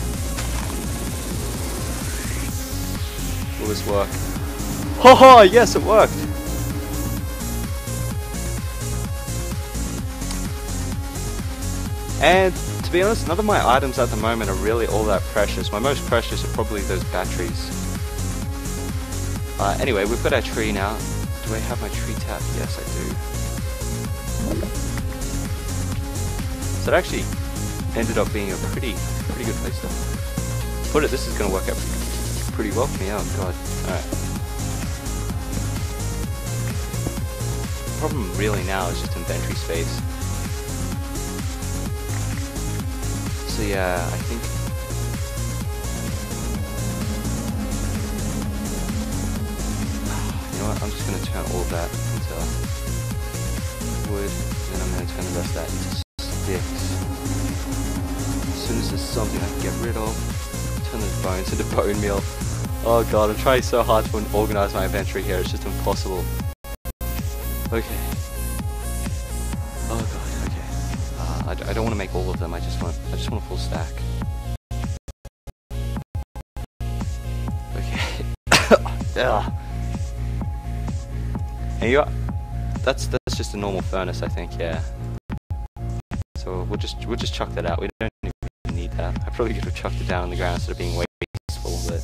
Speaker 1: Will this work? Ho ho! Yes, it worked! And to be honest, none of my items at the moment are really all that precious. My most precious are probably those batteries. Anyway, we've got our tree now. Do I have my tree tap? Yes, I do. So it actually ended up being a pretty good place to put it. This is going to work out pretty well for me. Oh god. Alright. The problem really now is just inventory space. So yeah, I think... You know what, I'm just going to turn all of that into wood, and then I'm going to turn the rest of that into sticks. As soon as there's something I can get rid of, turn those bones into bone meal. Oh god, I'm trying so hard to organize my inventory here, it's just impossible. Okay. Oh god, okay. I don't want to make all of them, I just want a full stack. Okay. Ugh. And you got, that's just a normal furnace, I think, yeah. So we'll just chuck that out. We don't even need that. I probably could have chucked it down on the ground instead of being wasteful, but...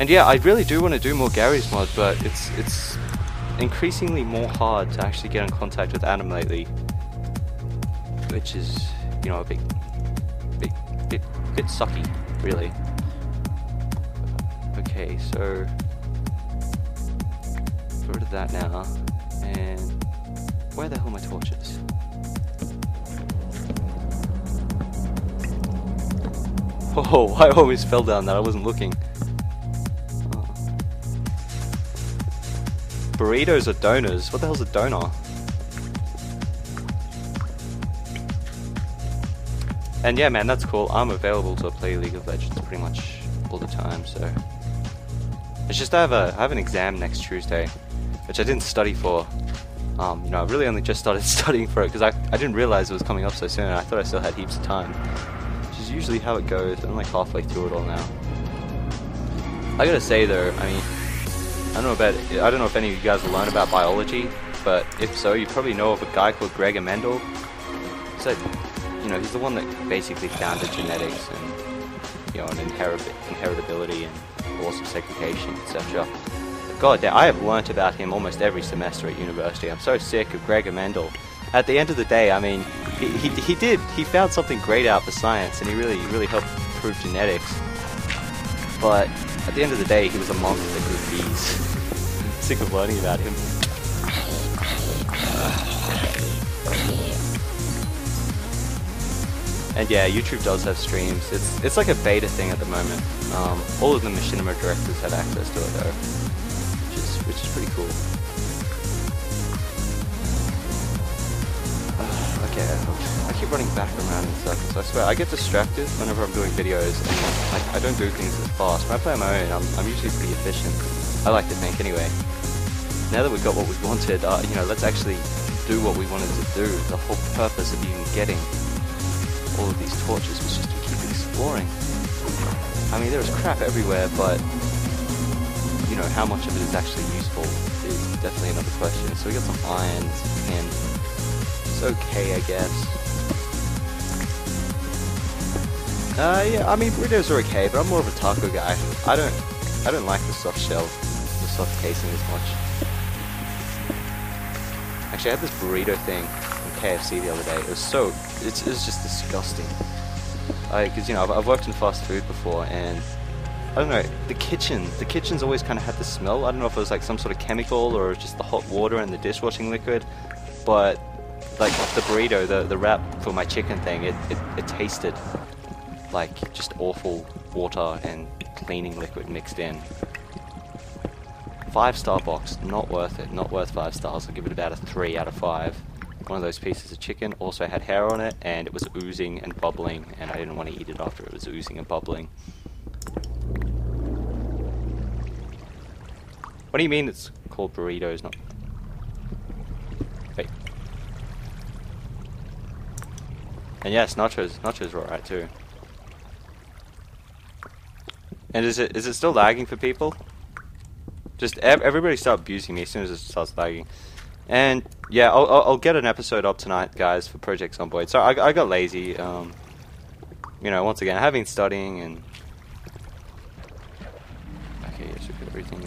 Speaker 1: And yeah, I really do want to do more Gary's mod, but it's increasingly more hard to actually get in contact with Adam lately, which is, you know, a bit sucky, really. Okay, so get rid of that now, and where the hell are my torches? Oh, I almost fell down that. I wasn't looking. Burritos are donors. What the hell's a donor? And yeah, man, that's cool. I'm available to play League of Legends pretty much all the time, so... It's just I have an exam next Tuesday, which I didn't study for. You know, I really only just started studying for it because I didn't realize it was coming up so soon. I thought I still had heaps of time, which is usually how it goes. I'm like halfway through it all now. I gotta say though, I mean, I don't know if any of you guys will learn about biology, but if so, you probably know of a guy called Gregor Mendel. So, you know, he's the one that basically founded genetics and, you know, and inheritability and laws of segregation, etc. God, I have learnt about him almost every semester at university. I'm so sick of Gregor Mendel. At the end of the day, I mean, he found something great out for science, and he really helped prove genetics. But at the end of the day, he was a monster that grew bees. Sick of learning about him. And yeah, YouTube does have streams. It's like a beta thing at the moment. All of the machinima directors have access to it though, which is pretty cool. Okay, I keep running back around in circles. I swear, I get distracted whenever I'm doing videos, and like I don't do things as fast. When I play on my own, I'm usually pretty efficient. I like to think, anyway. Now that we've got what we wanted, you know, let's actually do what we wanted to do. The whole purpose of even getting all of these torches was just to keep exploring. I mean, there's crap everywhere, but you know, how much of it is actually useful is definitely another question. So we got some iron, some tin. It's okay, I guess. Yeah, I mean, burritos are okay, but I'm more of a taco guy. I don't like the soft shell, the soft casing as much. Actually, I had this burrito thing from KFC the other day. It was just disgusting. Because, you know, I've worked in fast food before, and I don't know, the kitchen's always kind of had the smell. I don't know if it was like some sort of chemical or just the hot water and the dishwashing liquid, but like the burrito, the wrap for my chicken thing, it tasted like just awful water and cleaning liquid mixed in. 5-star box, not worth it, not worth 5 stars. I'll give it about a 3 out of 5. One of those pieces of chicken also had hair on it, and it was oozing and bubbling, and I didn't want to eat it after it was oozing and bubbling. What do you mean it's called burritos, not... Wait. And yes, nachos are alright too. And is it still lagging for people? Just everybody start abusing me as soon as it starts lagging. And yeah, I'll get an episode up tonight, guys, for Project Zomboid. So I got lazy. You know, once again, I have been studying and. Okay, yeah, should get everything.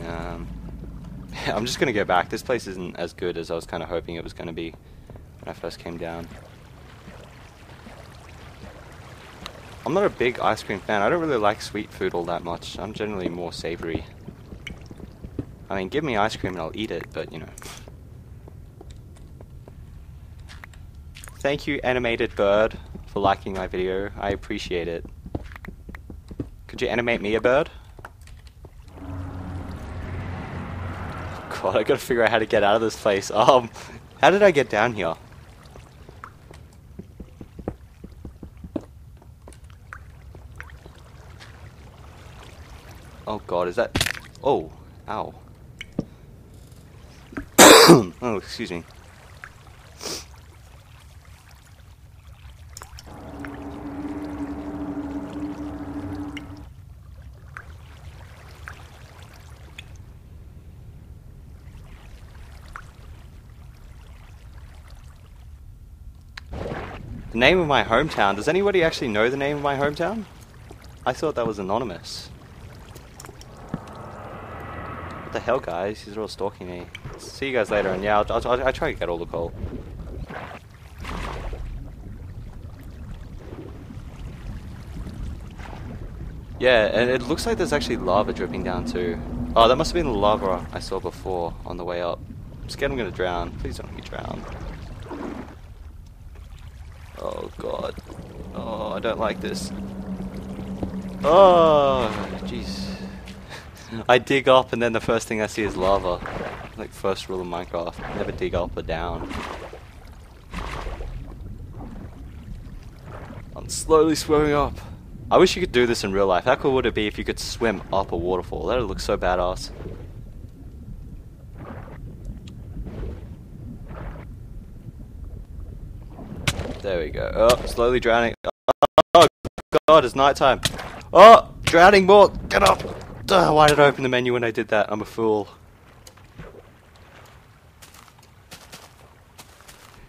Speaker 1: I'm just gonna go back. This place isn't as good as I was kind of hoping it was gonna be when I first came down. I'm not a big ice cream fan. I don't really like sweet food all that much. I'm generally more savory. I mean, give me ice cream and I'll eat it, but you know. Thank you, animated bird, for liking my video. I appreciate it. Could you animate me a bird? God, I gotta figure out how to get out of this place. How did I get down here? Oh God, is that... Oh, ow. Oh, excuse me. The name of my hometown. Does anybody actually know the name of my hometown? I thought that was anonymous. What the hell, guys? These are all stalking me. See you guys later, and yeah, I'll try to get all the coal. Yeah, and it looks like there's actually lava dripping down too. Oh, that must have been the lava I saw before on the way up. I'm scared I'm gonna drown. Please don't let me drown. Oh God. Oh, I don't like this. Oh, jeez. I dig up and then the first thing I see is lava. Like first rule of Minecraft, never dig up or down. I'm slowly swimming up. I wish you could do this in real life. How cool would it be if you could swim up a waterfall? That would look so badass. There we go. Oh, slowly drowning. Oh God, it's nighttime. Oh, drowning more. Get up. Ugh, why did I open the menu when I did that? I'm a fool.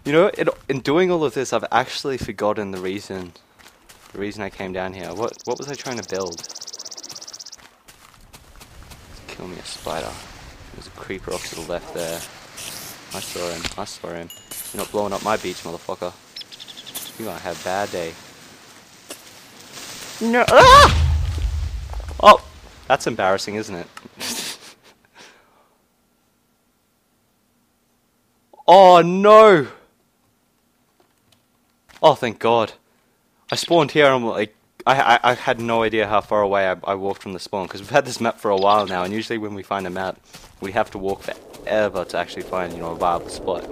Speaker 1: You know, in doing all of this, I've actually forgotten the reason I came down here. What was I trying to build? Kill me a spider. There's a creeper off to the left there. I saw him. I saw him. You're not blowing up my beach, motherfucker. You might have a bad day. No. Ah! Oh, that's embarrassing, isn't it? Oh no! Oh, thank God. I spawned here and I'm like, I had no idea how far away I walked from the spawn, because we've had this map for a while now, and usually when we find a map, we have to walk forever to actually find, you know, a viable spot.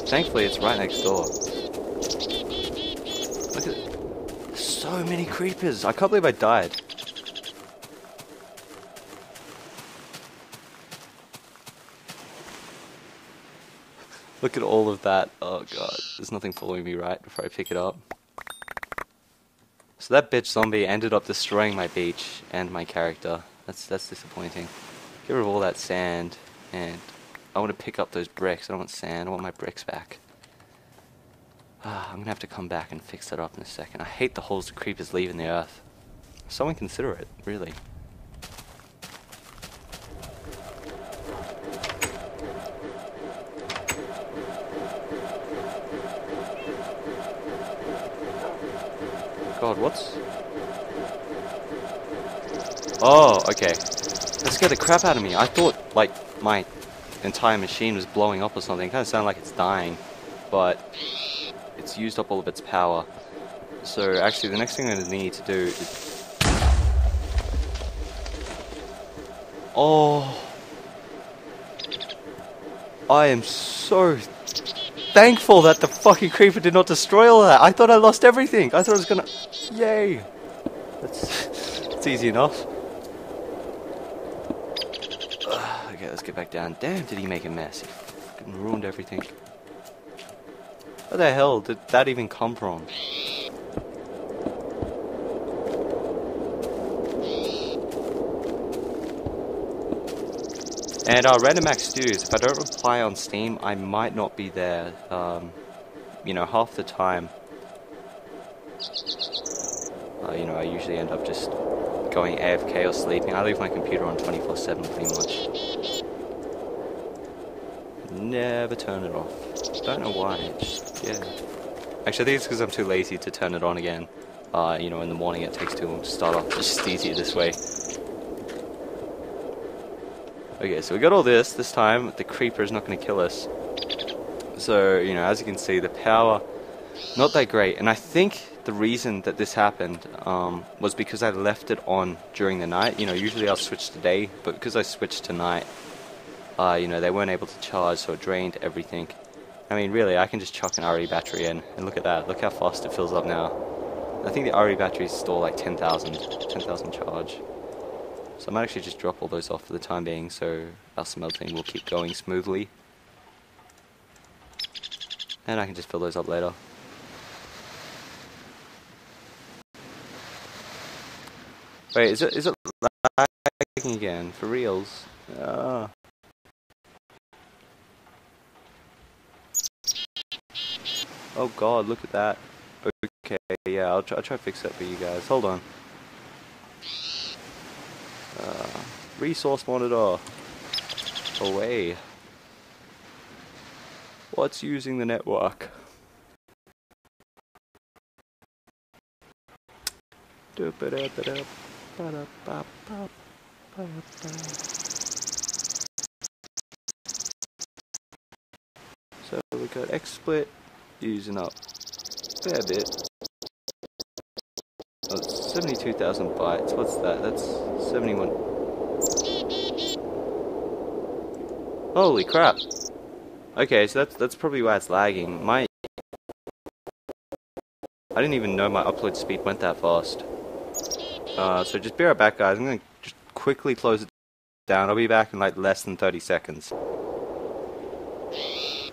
Speaker 1: Thankfully, it's right next door. Look at it. So many creepers. I can't believe I died. Look at all of that. Oh God, there's nothing following me right before I pick it up. So that bitch zombie ended up destroying my beach and my character. That's disappointing. Get rid of all that sand, and I want to pick up those bricks. I don't want sand. I want my bricks back. I'm gonna have to come back and fix that up in a second. I hate the holes the creepers leave in the earth. Someone consider it, really. God, what's... Oh, okay. That scared the crap out of me. I thought, like, my entire machine was blowing up or something. It kind of sounded like it's dying, but it's used up all of its power. So, actually, the next thing I'm going to need to do is... Oh... I am so thankful that the fucking creeper did not destroy all that. I thought I lost everything. I thought I was gonna... Yay! That's easy enough. Okay, let's get back down. Damn, did he make a mess. He fucking ruined everything. Where the hell did that even come from? And Random Max Studios, if I don't reply on Steam, I might not be there, you know, half the time. You know, I usually end up just going AFK or sleeping. I leave my computer on 24/7 pretty much. Never turn it off. Don't know why, just, yeah. Actually, I think it's because I'm too lazy to turn it on again. You know, in the morning it takes too long to start off. It's just easier this way. Okay, so we got all this. This time, the creeper is not going to kill us. So, you know, as you can see, the power, not that great. And I think the reason that this happened was because I left it on during the night. You know, usually I'll switch to day, but because I switched to night, you know, they weren't able to charge, so it drained everything. I mean, really, I can just chuck an RE battery in, and look at that. Look how fast it fills up now. I think the RE batteries store like 10,000 charge. So I might actually just drop all those off for the time being, so our smelting will keep going smoothly. And I can just fill those up later. Wait, is it lagging again? For reals? Oh god, look at that. Okay, yeah, I'll try to fix that for you guys. Hold on. Resource monitor. Away. What's using the network? So we got XSplit using up a fair bit. Oh, it's 72,000 bytes. What's that? That's 71. Holy crap! Okay, so that's probably why it's lagging. I didn't even know my upload speed went that fast. So just be right back, guys. I'm gonna just quickly close it down. I'll be back in like less than 30 seconds.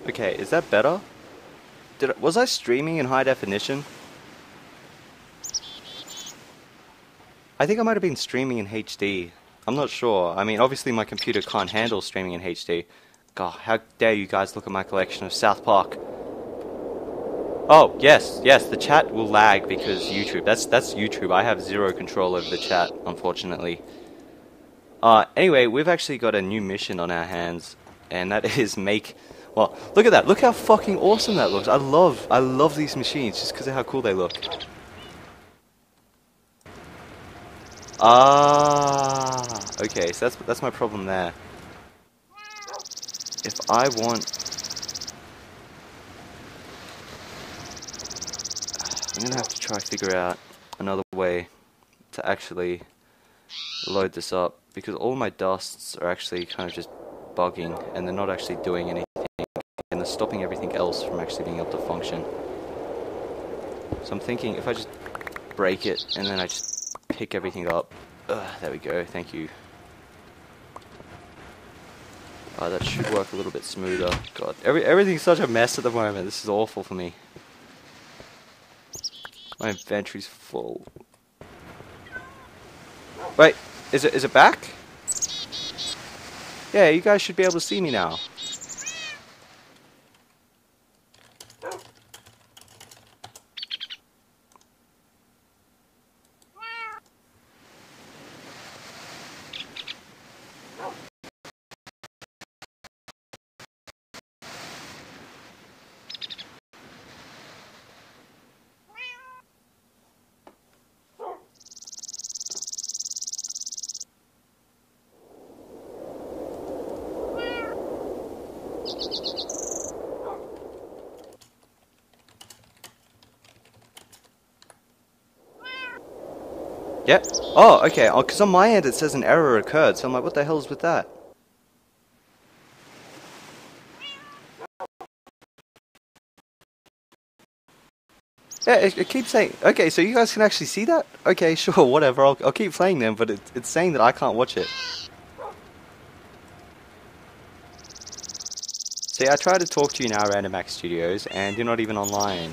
Speaker 1: Okay, is that better? Was I streaming in high definition? I think I might have been streaming in HD. I'm not sure. I mean, obviously my computer can't handle streaming in HD. God, how dare you guys look at my collection of South Park. Oh, yes, the chat will lag because YouTube. That's YouTube. I have zero control over the chat, unfortunately. Anyway, we've actually got a new mission on our hands, and that is make... Well, look at that. Look how fucking awesome that looks. I love these machines just because of how cool they look. Okay, so that's my problem there. If I want... I'm gonna have to try figure out another way to actually load this up, because all my dusts are actually kind of just bugging, and they're not actually doing anything, and they're stopping everything else from actually being able to function. So I'm thinking if I just break it, and then I just pick everything up. There we go, thank you. That should work a little bit smoother. God, everything's such a mess at the moment. This is awful for me. My inventory's full. Wait, is it back? Yeah, you guys should be able to see me now. Yep. Oh, okay. Oh, because on my end it says an error occurred, so I'm like, what the hell is with that? Yeah, it keeps saying... Okay, so you guys can actually see that? Okay, sure, whatever. I'll keep playing them, but it's saying that I can't watch it. See, I tried to talk to you now, Random Max Studios, and you're not even online.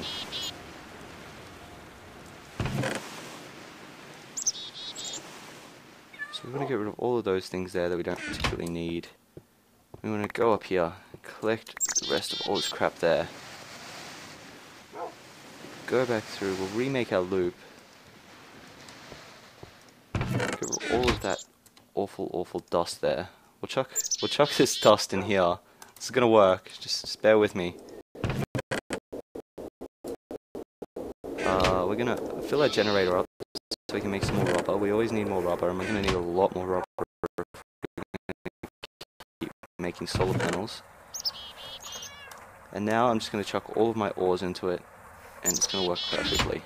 Speaker 1: So we're going to get rid of all of those things there that we don't particularly need. We want to go up here, collect the rest of all this crap there. Go back through, we'll remake our loop. Get rid of all of that awful dust there. We'll chuck this dust in here. This is gonna work, just bear with me. We're gonna fill our generator up so we can make some more rubber. We always need more rubber, and we're gonna need a lot more rubber if we're keep making solar panels. And now I'm just gonna chuck all of my ores into it, and it's gonna work perfectly.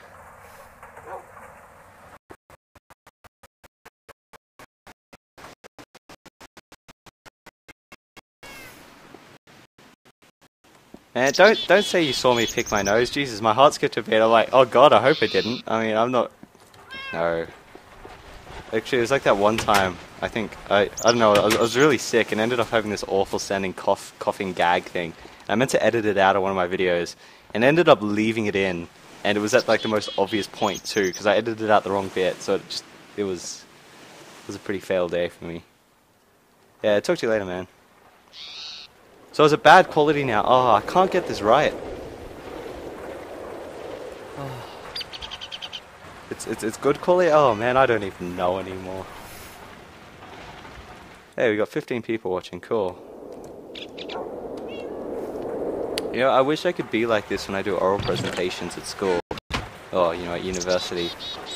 Speaker 1: And don't say you saw me pick my nose. Jesus, my heart skipped a beat. I'm like, oh god, I hope I didn't. I mean, I'm not. No. Actually, it was like that one time. I think I don't know. I was really sick and ended up having this awful sounding coughing gag thing. And I meant to edit it out of one of my videos, and ended up leaving it in. And it was at like the most obvious point too, because I edited out the wrong bit. So it was a pretty fail day for me. Yeah, talk to you later, man. So is it bad quality now? Oh, I can't get this right. Oh. It's good quality? Oh man, I don't even know anymore. Hey, we got 15 people watching, cool. You know, I wish I could be like this when I do oral presentations at school. Or, you know, at university.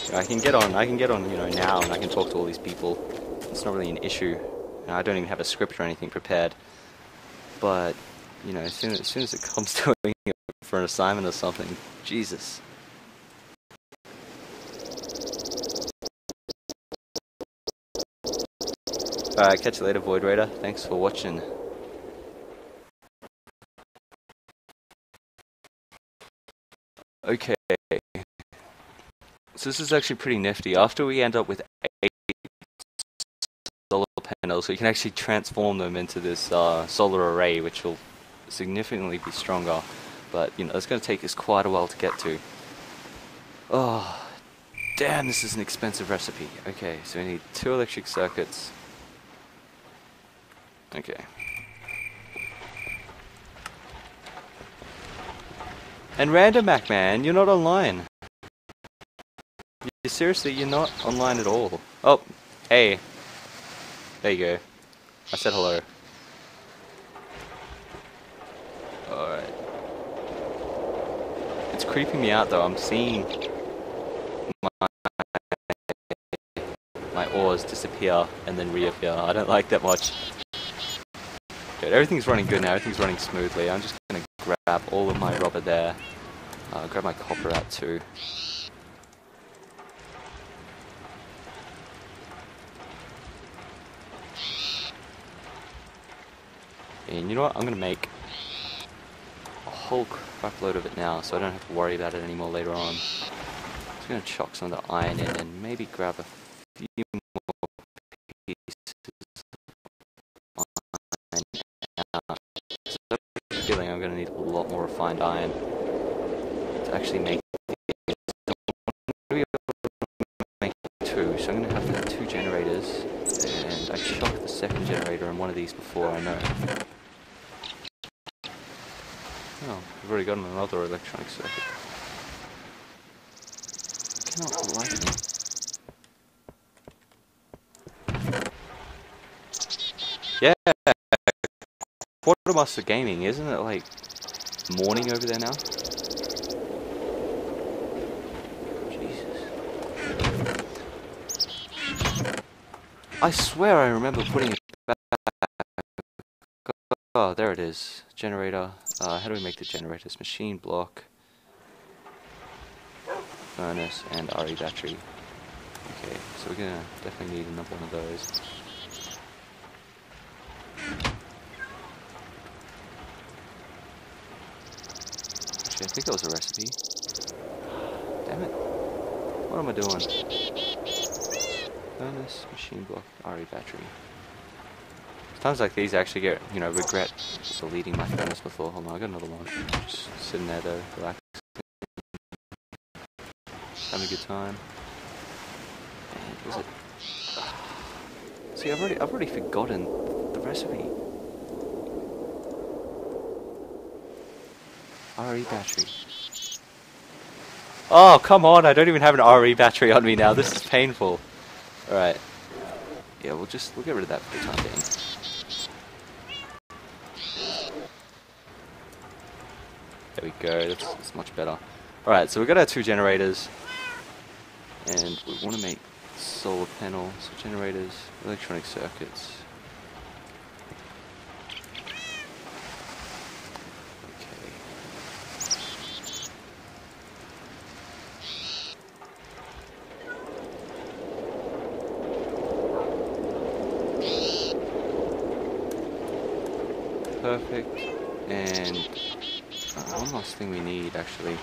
Speaker 1: You know, I can get on, you know, now and I can talk to all these people. It's not really an issue. You know, I don't even have a script or anything prepared. But, you know, as soon as it comes to it for an assignment or something, Jesus. Alright, catch you later, Void Raider. Thanks for watching. Okay. So this is actually pretty nifty. After we end up with 8 solar panels, we can actually transform them into this solar array, which will significantly be stronger. But, you know, it's going to take us quite a while to get to. Oh, damn, this is an expensive recipe. Okay, so we need 2 electric circuits. Okay. And Random Mac, man, you're not online. Seriously, you're not online at all. Oh, hey. There you go. I said hello. Alright. It's creeping me out though. I'm seeing my ores disappear and then reappear. I don't like that much. Good, everything's running good now. Everything's running smoothly. I'm just gonna grab all of my rubber there. Grab my copper out too. And you know what? I'm gonna make a whole crap load of it now, so I don't have to worry about it anymore later on. I'm just gonna chuck some of the iron in and maybe grab a few more pieces of iron out. So I have a feeling I'm gonna need a lot more refined iron to actually make it. I'm gonna be able to make 2, so I'm gonna have 2 generators, and I chucked the second generator in one of these before, I know. Oh, I've already got another electronic circuit. I cannot like me. Yeah, Quartermaster Gaming, isn't it like morning over there now? Jesus. I swear I remember putting it back. Oh, there it is. Generator. How do we make the generators? Machine block, furnace, and RE battery. Okay, so we're gonna definitely need another one of those. Actually, I think that was a recipe. Damn it. What am I doing? Furnace, machine block, RE battery. Times like these I actually get, you know, regret deleting my furnace before. Hold on, I got another one. Just sitting there though, relaxing. Having a good time. And was it? See, I've already forgotten the recipe. RE battery. Oh, come on, I don't even have an RE battery on me now. This is painful. Alright. Yeah, we'll get rid of that for the time being. There we go, that's much better. Alright, so we've got our 2 generators. And we want to make solar panels, so generators, electronic circuits. Perfect. And one last thing we need, actually.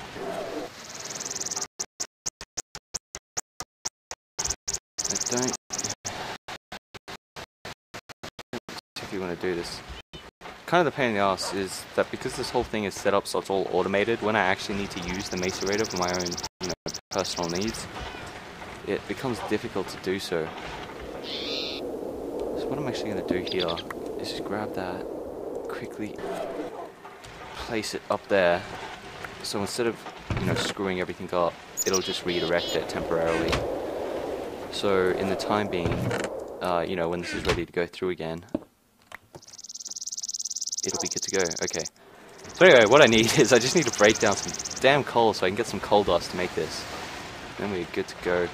Speaker 1: I don't particularly want to do this. Kind of the pain in the ass is that because this whole thing is set up so it's all automated, when I actually need to use the macerator for my own, personal needs, it becomes difficult to do so. So what I'm actually going to do here is just grab that, quickly place it up there, so instead of screwing everything up, it'll just redirect it temporarily. So in the time being, when this is ready to go through again, it'll be good to go. Okay. So anyway, what I need is I just need to break down some damn coal so I can get some coal dust to make this. Then we're good to go.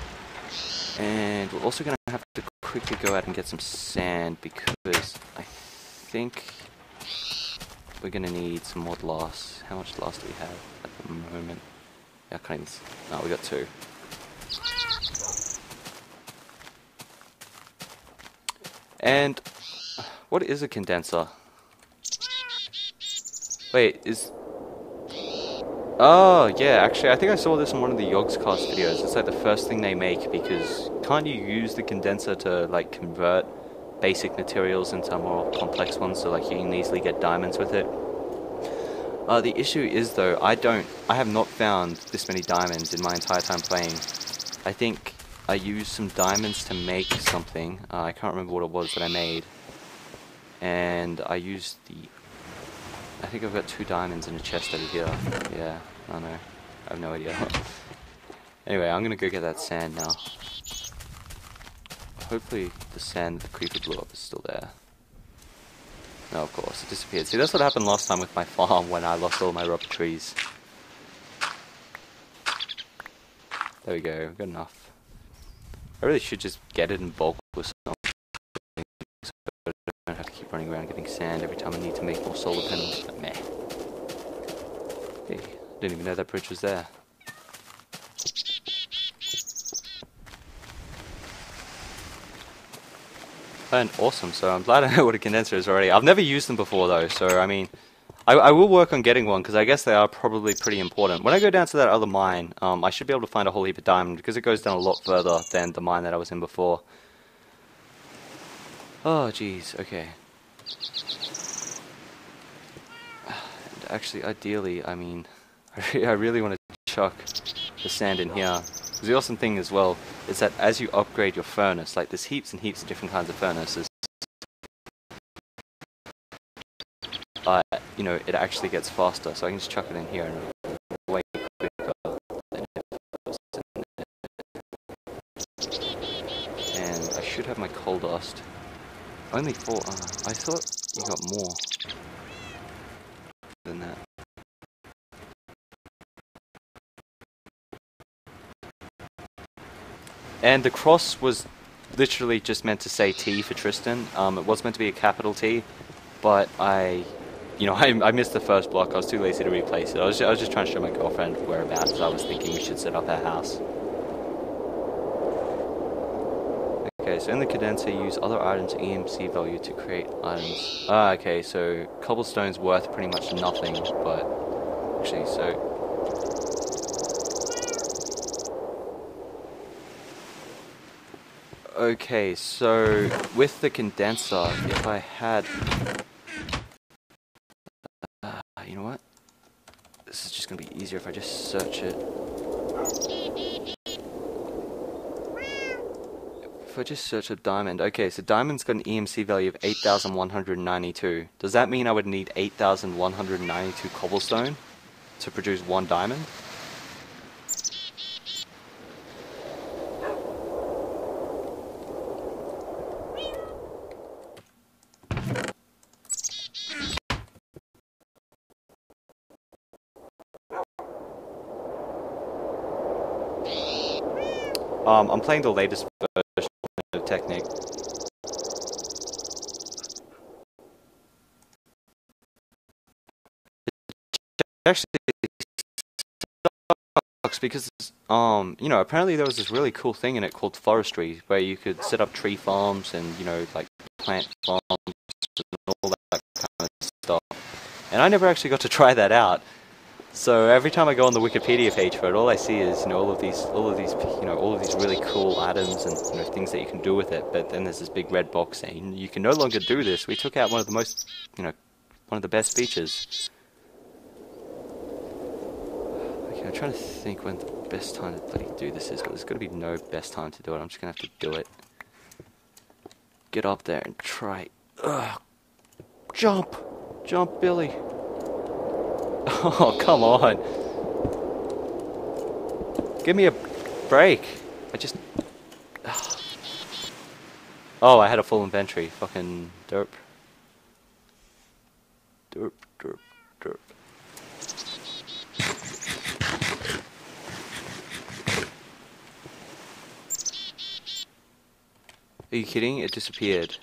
Speaker 1: And we're also going to have to quickly go out and get some sand because I think we're going to need some more glass. How much glass do we have at the moment? Yeah, I can't even... No, we got 2. And what is a condenser? Wait, oh, yeah, actually, I think I saw this in one of the Yogscast videos. It's like the first thing they make, because can't you use the condenser to, convert basic materials into more complex ones, so, you can easily get diamonds with it? The issue is, though, I have not found this many diamonds in my entire time playing. I think I used some diamonds to make something. I can't remember what it was that I made. And I used I think I've got 2 diamonds in a chest over here. Yeah, I don't know. I have no idea. Anyway, I'm gonna go get that sand now. Hopefully the sand the creeper blew up is still there. No, of course, it disappeared. See, that's what happened last time with my farm when I lost all my rubber trees. There we go, we've got enough. I really should just get it in bulk with something, so I don't have to keep running around getting sand every time I need to make more solar panels. But meh. Hey, didn't even know that bridge was there. And awesome, so I'm glad I know what a condenser is already. I've never used them before though, so I mean, I will work on getting one because I guess they are probably pretty important. When I go down to that other mine, I should be able to find a whole heap of diamond because it goes down a lot further than the mine that I was in before. Oh jeez, okay. And actually, ideally, I mean, I really want to chuck the sand in here. Because the awesome thing as well is that as you upgrade your furnace, there's heaps and heaps of different kinds of furnaces. It actually gets faster, so I can just chuck it in here and it'll way quicker than it was. And I should have my coal dust. Only 4. I thought you got more than that. And the cross was literally just meant to say T for Tristan. It was meant to be a capital T, but I missed the first block. I was too lazy to replace it. I was just trying to show my girlfriend whereabouts I was thinking we should set up our house. Okay, so in the condenser, use other items EMC value to create items. Okay, so cobblestone's worth pretty much nothing, but actually, so... Okay, so with the condenser, if I had... you know what? This is just going to be easier if I just search it. If I just search a diamond... Okay, so diamond's got an EMC value of 8,192. Does that mean I would need 8,192 cobblestone? to produce 1 diamond. I'm playing the latest version of Tekkit. Actually sucks because you know, apparently there was this really cool thing in it called forestry, where you could set up tree farms and, you know, like plant farms and all that kind of stuff. And I never actually got to try that out. So every time I go on the Wikipedia page for it, all I see is, you know, all of these really cool items and, you know, things that you can do with it. But then there's this big red box saying you can no longer do this. We took out one of the most, you know, one of the best features. Okay, I'm trying to think when the best time to bloody do this is, but there's got to be no best time to do it. I'm just gonna have to do it. Get up there and try. Ugh. Jump, jump, Billy. Oh, come on. Give me a break. I just... Oh, I had a full inventory. Fucking derp. Derp, derp, derp. Are you kidding? It disappeared.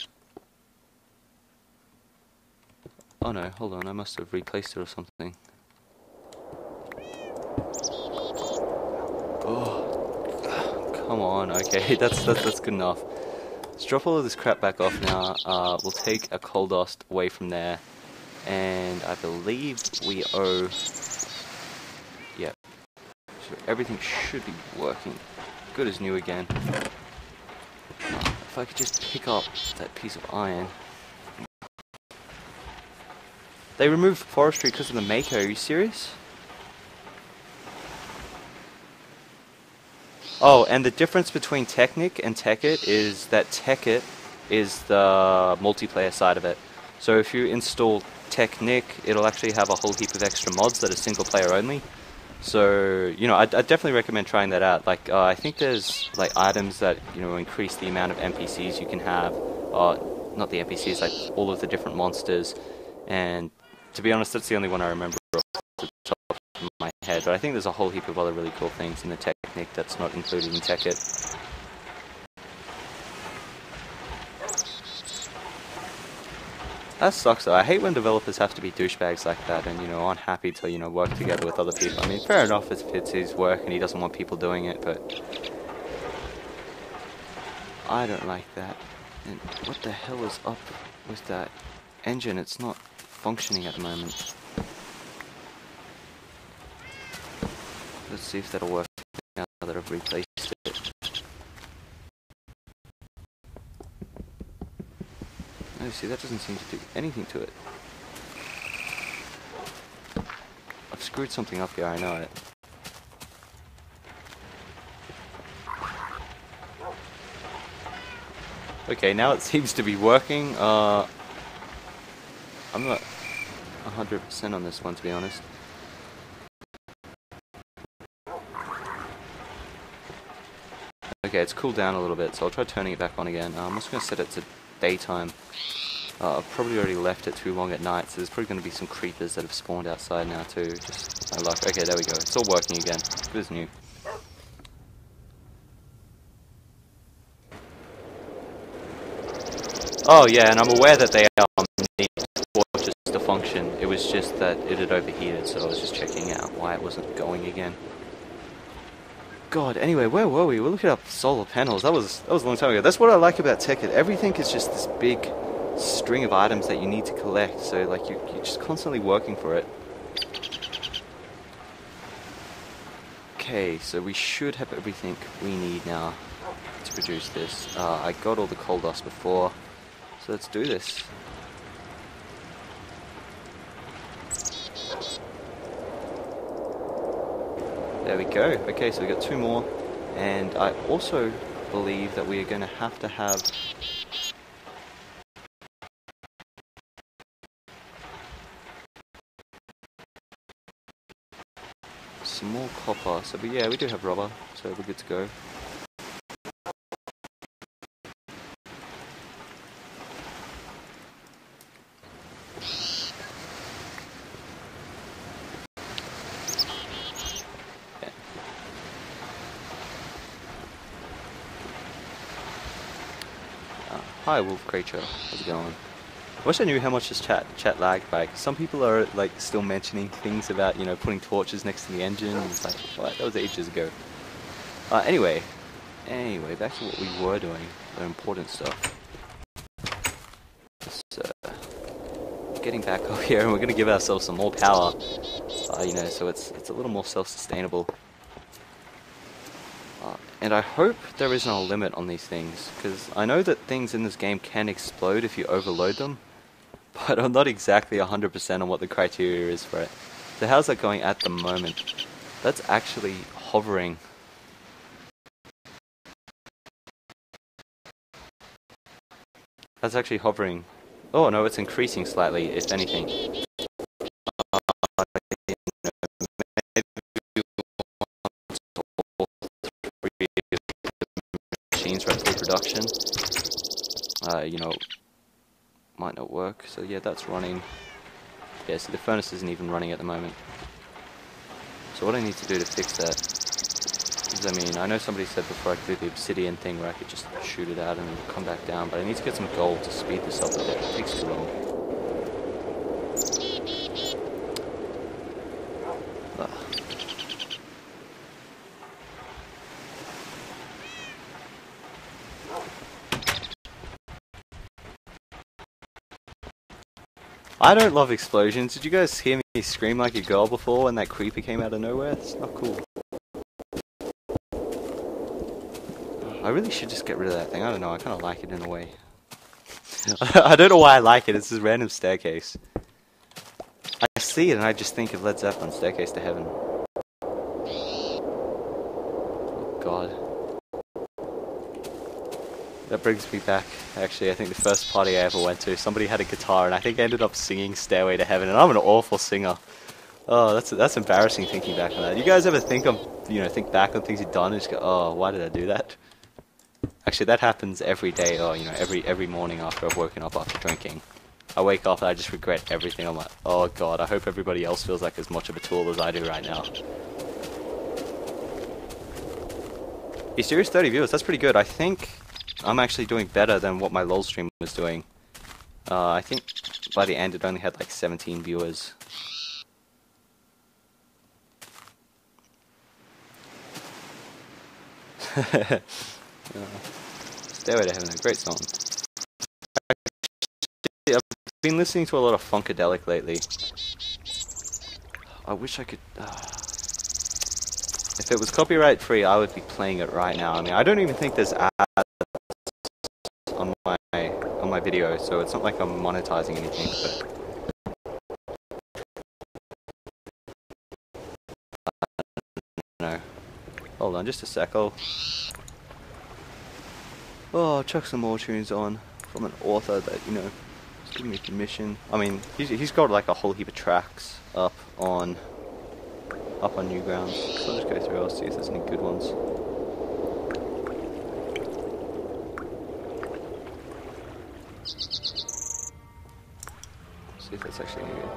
Speaker 1: Oh no, hold on. I must have replaced it or something. Oh, come on. Okay, that's good enough. Let's drop all of this crap back off now. We'll take a coal dust away from there, and I believe we owe. Yep. So everything should be working. Good as new again. If I could just pick up that piece of iron. They removed forestry because of the Mako. Are you serious? Oh, and the difference between Tekkit and Tekkit is that Tekkit is the multiplayer side of it. So if you install Tekkit, it'll actually have a whole heap of extra mods that are single player only. So, you know, I definitely recommend trying that out. Like, I think there's like items that, you know, increase the amount of NPCs you can have. Not the NPCs, like all of the different monsters. And to be honest, that's the only one I remember off the top of my head. But I think there's a whole heap of other really cool things in the Tekkit that's not included in Tekkit. That sucks though. I hate when developers have to be douchebags like that and, you know, aren't happy to, you know, work together with other people. I mean, fair enough if it's his work and he doesn't want people doing it, but I don't like that. And what the hell is up with that engine? It's not functioning at the moment. Let's see if that'll work now that I've replaced it. Oh, see, that doesn't seem to do anything to it. I've screwed something up here, I know it. Okay, now it seems to be working. I'm not 100% on this one, to be honest. Okay, it's cooled down a little bit, so I'll try turning it back on again. I'm just going to set it to daytime. I've probably already left it too long at night, so there's probably going to be some creepers that have spawned outside now too. Just my luck. Okay, there we go. It's all working again. Good as new. Oh yeah, and I'm aware that they need torches to function. It was just that it had overheated, so I was just checking out why it wasn't going again. God, anyway, where were we? We're looking up solar panels. That was a long time ago. That's what I like about Tekkit. Everything is just this big string of items that you need to collect. So like you're just constantly working for it. Okay, so we should have everything we need now to produce this. I got all the coal dust before, so let's do this. There we go. Okay, so we got 2 more, and I also believe that we are going to have copper. So, but yeah, we do have rubber, so we're good to go. Hi, wolf creature. How's it going? I wish I knew how much this chat lagged by. Some people are like still mentioning things about, you know, putting torches next to the engine. And it's like, what? That was ages ago. Anyway, back to what we were doing. The important stuff. So, getting back up here, and we're gonna give ourselves some more power. You know, so it's a little more self-sustainable. And I hope there isn't a limit on these things, because I know that things in this game can explode if you overload them, but I'm not exactly 100% on what the criteria is for it. So how's that going at the moment? That's actually hovering. That's actually hovering. Oh no, it's increasing slightly, if anything. Machines run full production. You know, might not work. So yeah, that's running. Yeah, so the furnace isn't even running at the moment. So what I need to do to fix that is, I mean, I know somebody said before I could do the obsidian thing where I could just shoot it out and come back down, but I need to get some gold to speed this up a bit. It takes too long. Ugh. I don't love explosions. Did you guys hear me scream like a girl before when that creeper came out of nowhere? It's not cool. I really should just get rid of that thing. I don't know, I kind of like it in a way. I don't know why I like it, it's this random staircase. I see it and I just think of Led Zeppelin, Staircase to Heaven. Oh god. That brings me back, actually, I think the first party I ever went to, somebody had a guitar and I think I ended up singing Stairway to Heaven, and I'm an awful singer. Oh, that's embarrassing thinking back on that. You guys ever think back on things you've done and just go, oh, why did I do that? Actually, that happens every day, or, you know, every morning after I've woken up after drinking. I wake up and I just regret everything. I'm like, oh god, I hope everybody else feels like as much of a tool as I do right now. You serious? 30 viewers, that's pretty good. I think I'm actually doing better than what my LOL stream was doing. I think by the end it only had like 17 viewers. Stairway to Heaven, a great song. I've been listening to a lot of Funkadelic lately. I wish I could... If it was copyright free, I would be playing it right now. I mean, I don't even think there's ads on my video, so it's not like I'm monetizing anything, but... No. Hold on, just a sec. I'll chuck some more tunes on from an author that, you know, is giving me permission. I mean, he's got like a whole heap of tracks up on Newgrounds. So I'll just go through, I'll see if there's any good ones. See if that's actually any good.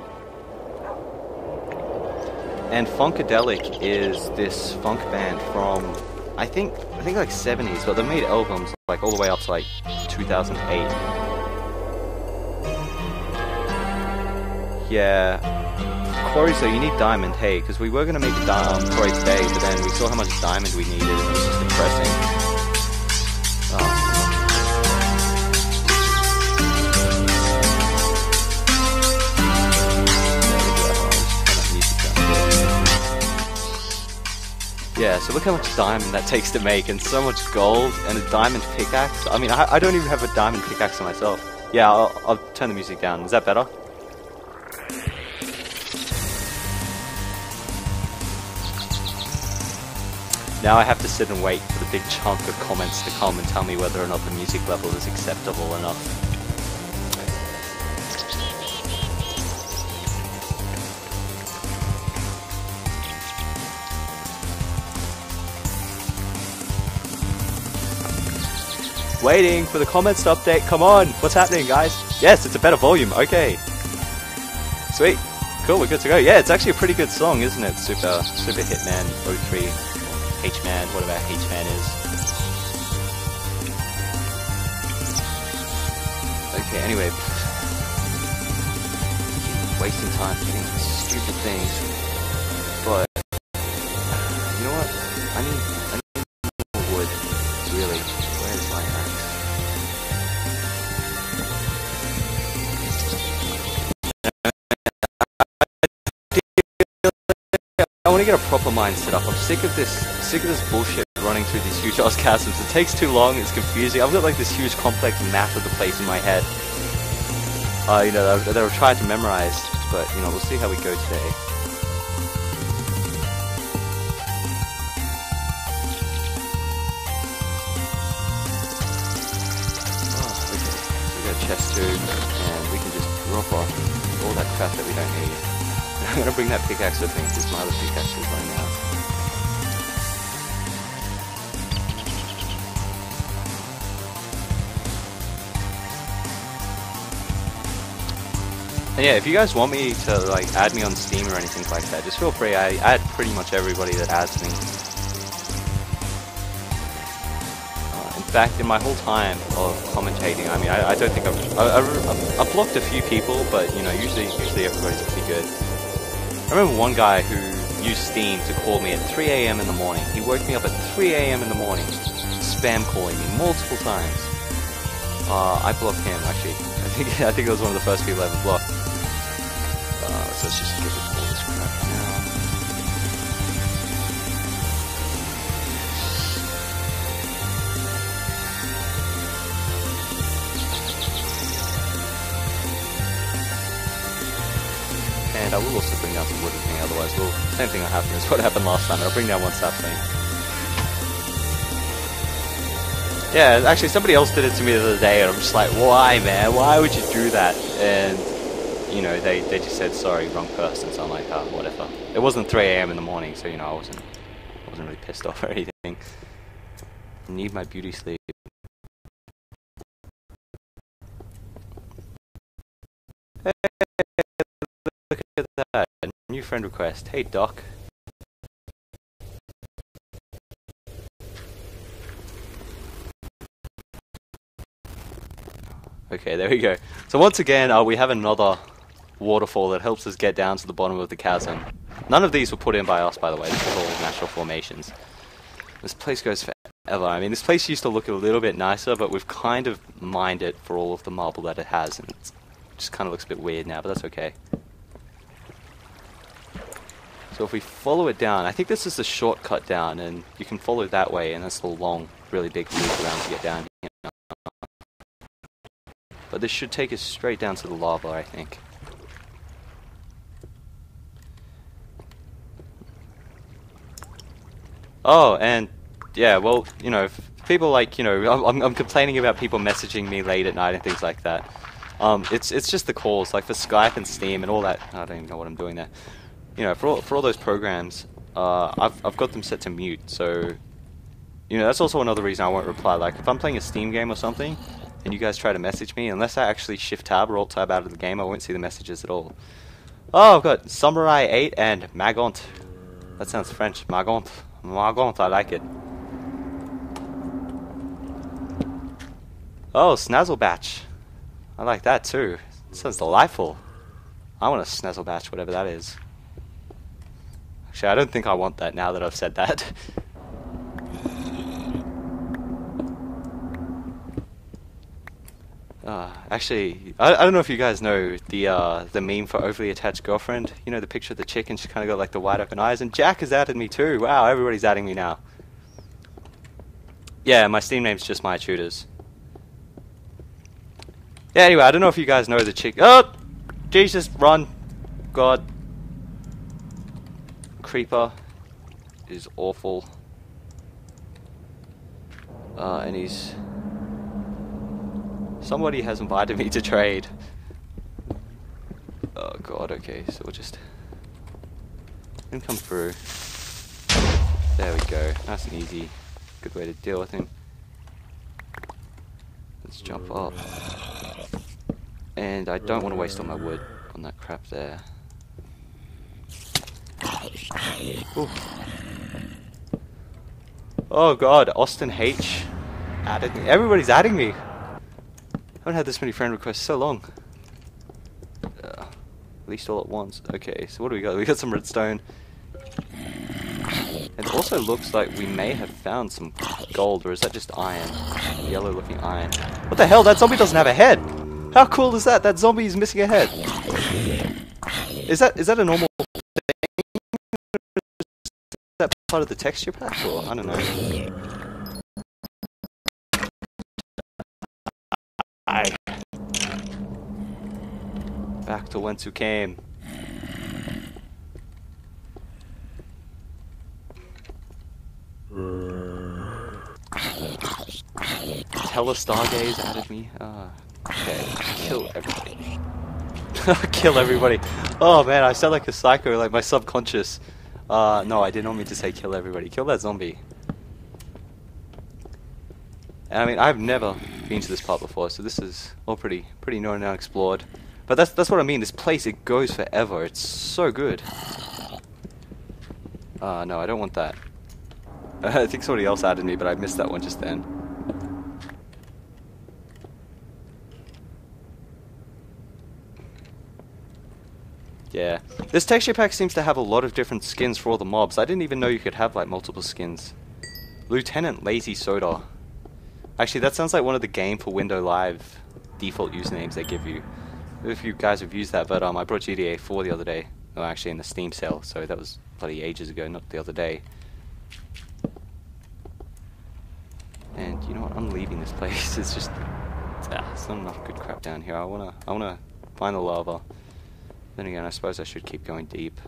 Speaker 1: And Funkadelic is this funk band from, I think like 70s, but they made albums like all the way up to like 2008. Yeah. Quarries though, you need diamond, hey, because we were going to make a quarry today, but then we saw how much diamond we needed and it was just depressing. Yeah, so look how much diamond that takes to make, and so much gold, and a diamond pickaxe. I mean, I don't even have a diamond pickaxe myself. Yeah, I'll turn the music down. Is that better? Now I have to sit and wait for the big chunk of comments to come and tell me whether or not the music level is acceptable enough. Waiting for the comments to update. Come on, what's happening, guys? Yes, it's a better volume. Okay. Sweet. Cool, we're good to go. Yeah, it's actually a pretty good song, isn't it? Super Hitman 03, H-Man, whatever H-Man is. Okay, anyway. Wasting time getting stupid things. But, you know what? I need more wood, really. Where's my axe? I want to get a proper mine set up. I'm sick of this bullshit running through these huge ass chasms. It takes too long, it's confusing. I've got like this huge complex map of the place in my head. You know, that I've tried to memorize, but you know, we'll see how we go today. Oh, okay. So we got a chest tube, and we can just drop off all that crap that we don't need. I'm gonna bring that pickaxe with me because my other pickaxe is running out. And yeah, if you guys want me to like add me on Steam or anything like that, just feel free. I add pretty much everybody that adds me. In fact, in my whole time of commentating, I mean, I don't think I've blocked a few people, but you know, usually everybody's pretty good. I remember one guy who used Steam to call me at 3 AM in the morning. He woke me up at 3 AM in the morning, spam calling me multiple times. I blocked him actually. I think it was one of the first people I ever blocked. So let's just get rid of all this crap now. And I will also bring down some wood with me, otherwise same thing will happen as what happened last time. I'll bring down one sapling. Yeah, actually somebody else did it to me the other day and I'm just like, why man? Why would you do that? And you know, they just said sorry, wrong person, so I'm like, oh, whatever. It wasn't 3 AM in the morning, so you know, I wasn't really pissed off or anything. I need my beauty sleep. Hey, look at that. New friend request. Hey Doc. Okay, there we go. So once again, we have another waterfall that helps us get down to the bottom of the chasm. None of these were put in by us, by the way. This is all natural formations. This place goes forever. I mean, this place used to look a little bit nicer, but we've kind of mined it for all of the marble that it has, and it just kind of looks a bit weird now, but that's okay. So if we follow it down, I think this is the shortcut down, and you can follow that way, and that's the long, really big loop around to get down here. But this should take us straight down to the lava, I think. Oh, and yeah, well, you know, people like, you know, I'm complaining about people messaging me late at night and things like that. It's just the calls, like for Skype and Steam and all that. I don't even know what I'm doing there. You know, for all those programs, I've got them set to mute. So, you know, that's also another reason I won't reply. Like if I'm playing a Steam game or something, and you guys try to message me, unless I actually shift tab or alt tab out of the game, I won't see the messages at all. Oh, I've got Samurai 8 and Magont. That sounds French. Magont. Magont, I like it. Oh, Snazzlebatch. I like that too. It sounds delightful. I want a Snazzlebatch, whatever that is. Actually, I don't think I want that now that I've said that. Actually, I don't know if you guys know the meme for overly attached girlfriend. You know, the picture of the chick and she kind of got like the wide open eyes. And Jack has added me too. Wow, everybody's adding me now. Yeah, my Steam name's just MayaTutors. Yeah, anyway, I don't know if you guys know the chick. Oh, Jesus, run! God, Creeper is awful. And he's. Somebody has invited me to trade. Oh god, okay, so we'll just... Let him come through. There we go, nice and easy. Good way to deal with him. Let's jump up. And I don't want to waste all my wood on that crap there. Ooh. Oh god, Austin H added me. Everybody's adding me. I haven't had this many friend requests so long. At least all at once. Okay, so what do we got? We got some redstone. It also looks like we may have found some gold, or is that just iron? Yellow looking iron. What the hell? That zombie doesn't have a head! How cool is that? That zombie is missing a head. Is that a normal thing? Is that part of the texture pack, or I don't know. Back to whence you came. Telestargaze added me. Okay, kill everybody. Kill everybody. Oh man, I sound like a psycho, like my subconscious. No, I did not mean to say kill everybody. Kill that zombie. And I mean, I've never been to this part before, so this is all pretty known and unexplored. But that's what I mean. This place, it goes forever. It's so good. No, I don't want that. I think somebody else added me, but I missed that one just then. Yeah. This texture pack seems to have a lot of different skins for all the mobs. I didn't even know you could have like multiple skins. Lieutenant Lazy Soda. Actually, that sounds like one of the Game for Window Live default usernames they give you. If you guys have used that, but I brought GTA 4 the other day. No, actually in the Steam sale, so that was bloody ages ago, not the other day. And you know what? I'm leaving this place. It's just there's not enough good crap down here. I wanna find the lava. Then again, I suppose I should keep going deep.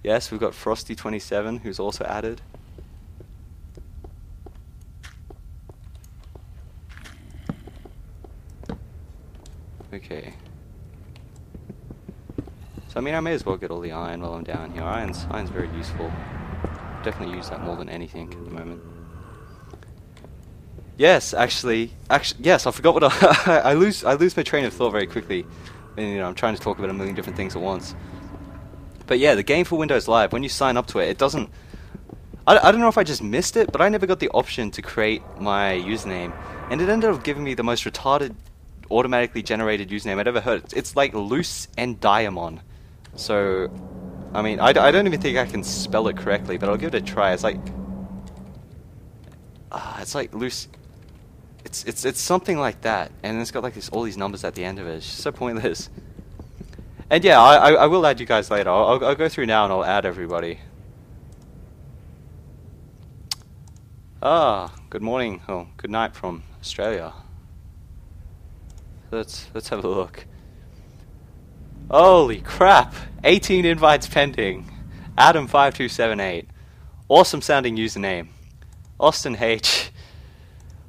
Speaker 1: Yes, we've got Frosty27, who's also added. Okay. So I mean, I may as well get all the iron while I'm down here. Iron's very useful. Definitely use that more than anything at the moment. Yes, actually, yes. I forgot what I lose my train of thought very quickly. And, you know, I'm trying to talk about a million different things at once. But yeah, the Game for Windows Live, when you sign up to it, it doesn't. I don't know if I just missed it, but I never got the option to create my username, and it ended up giving me the most retarded, automatically generated username I'd ever heard. It's like Loose and Diamond. So, I mean, I don't even think I can spell it correctly, but I'll give it a try. It's like loose. It's something like that, and it's got like all these numbers at the end of it. It's just so pointless. And yeah, I will add you guys later. I'll go through now and I'll add everybody. Good morning. Oh, good night from Australia. Let's have a look. Holy crap! 18 invites pending. Adam5278. Awesome sounding username. Austin H.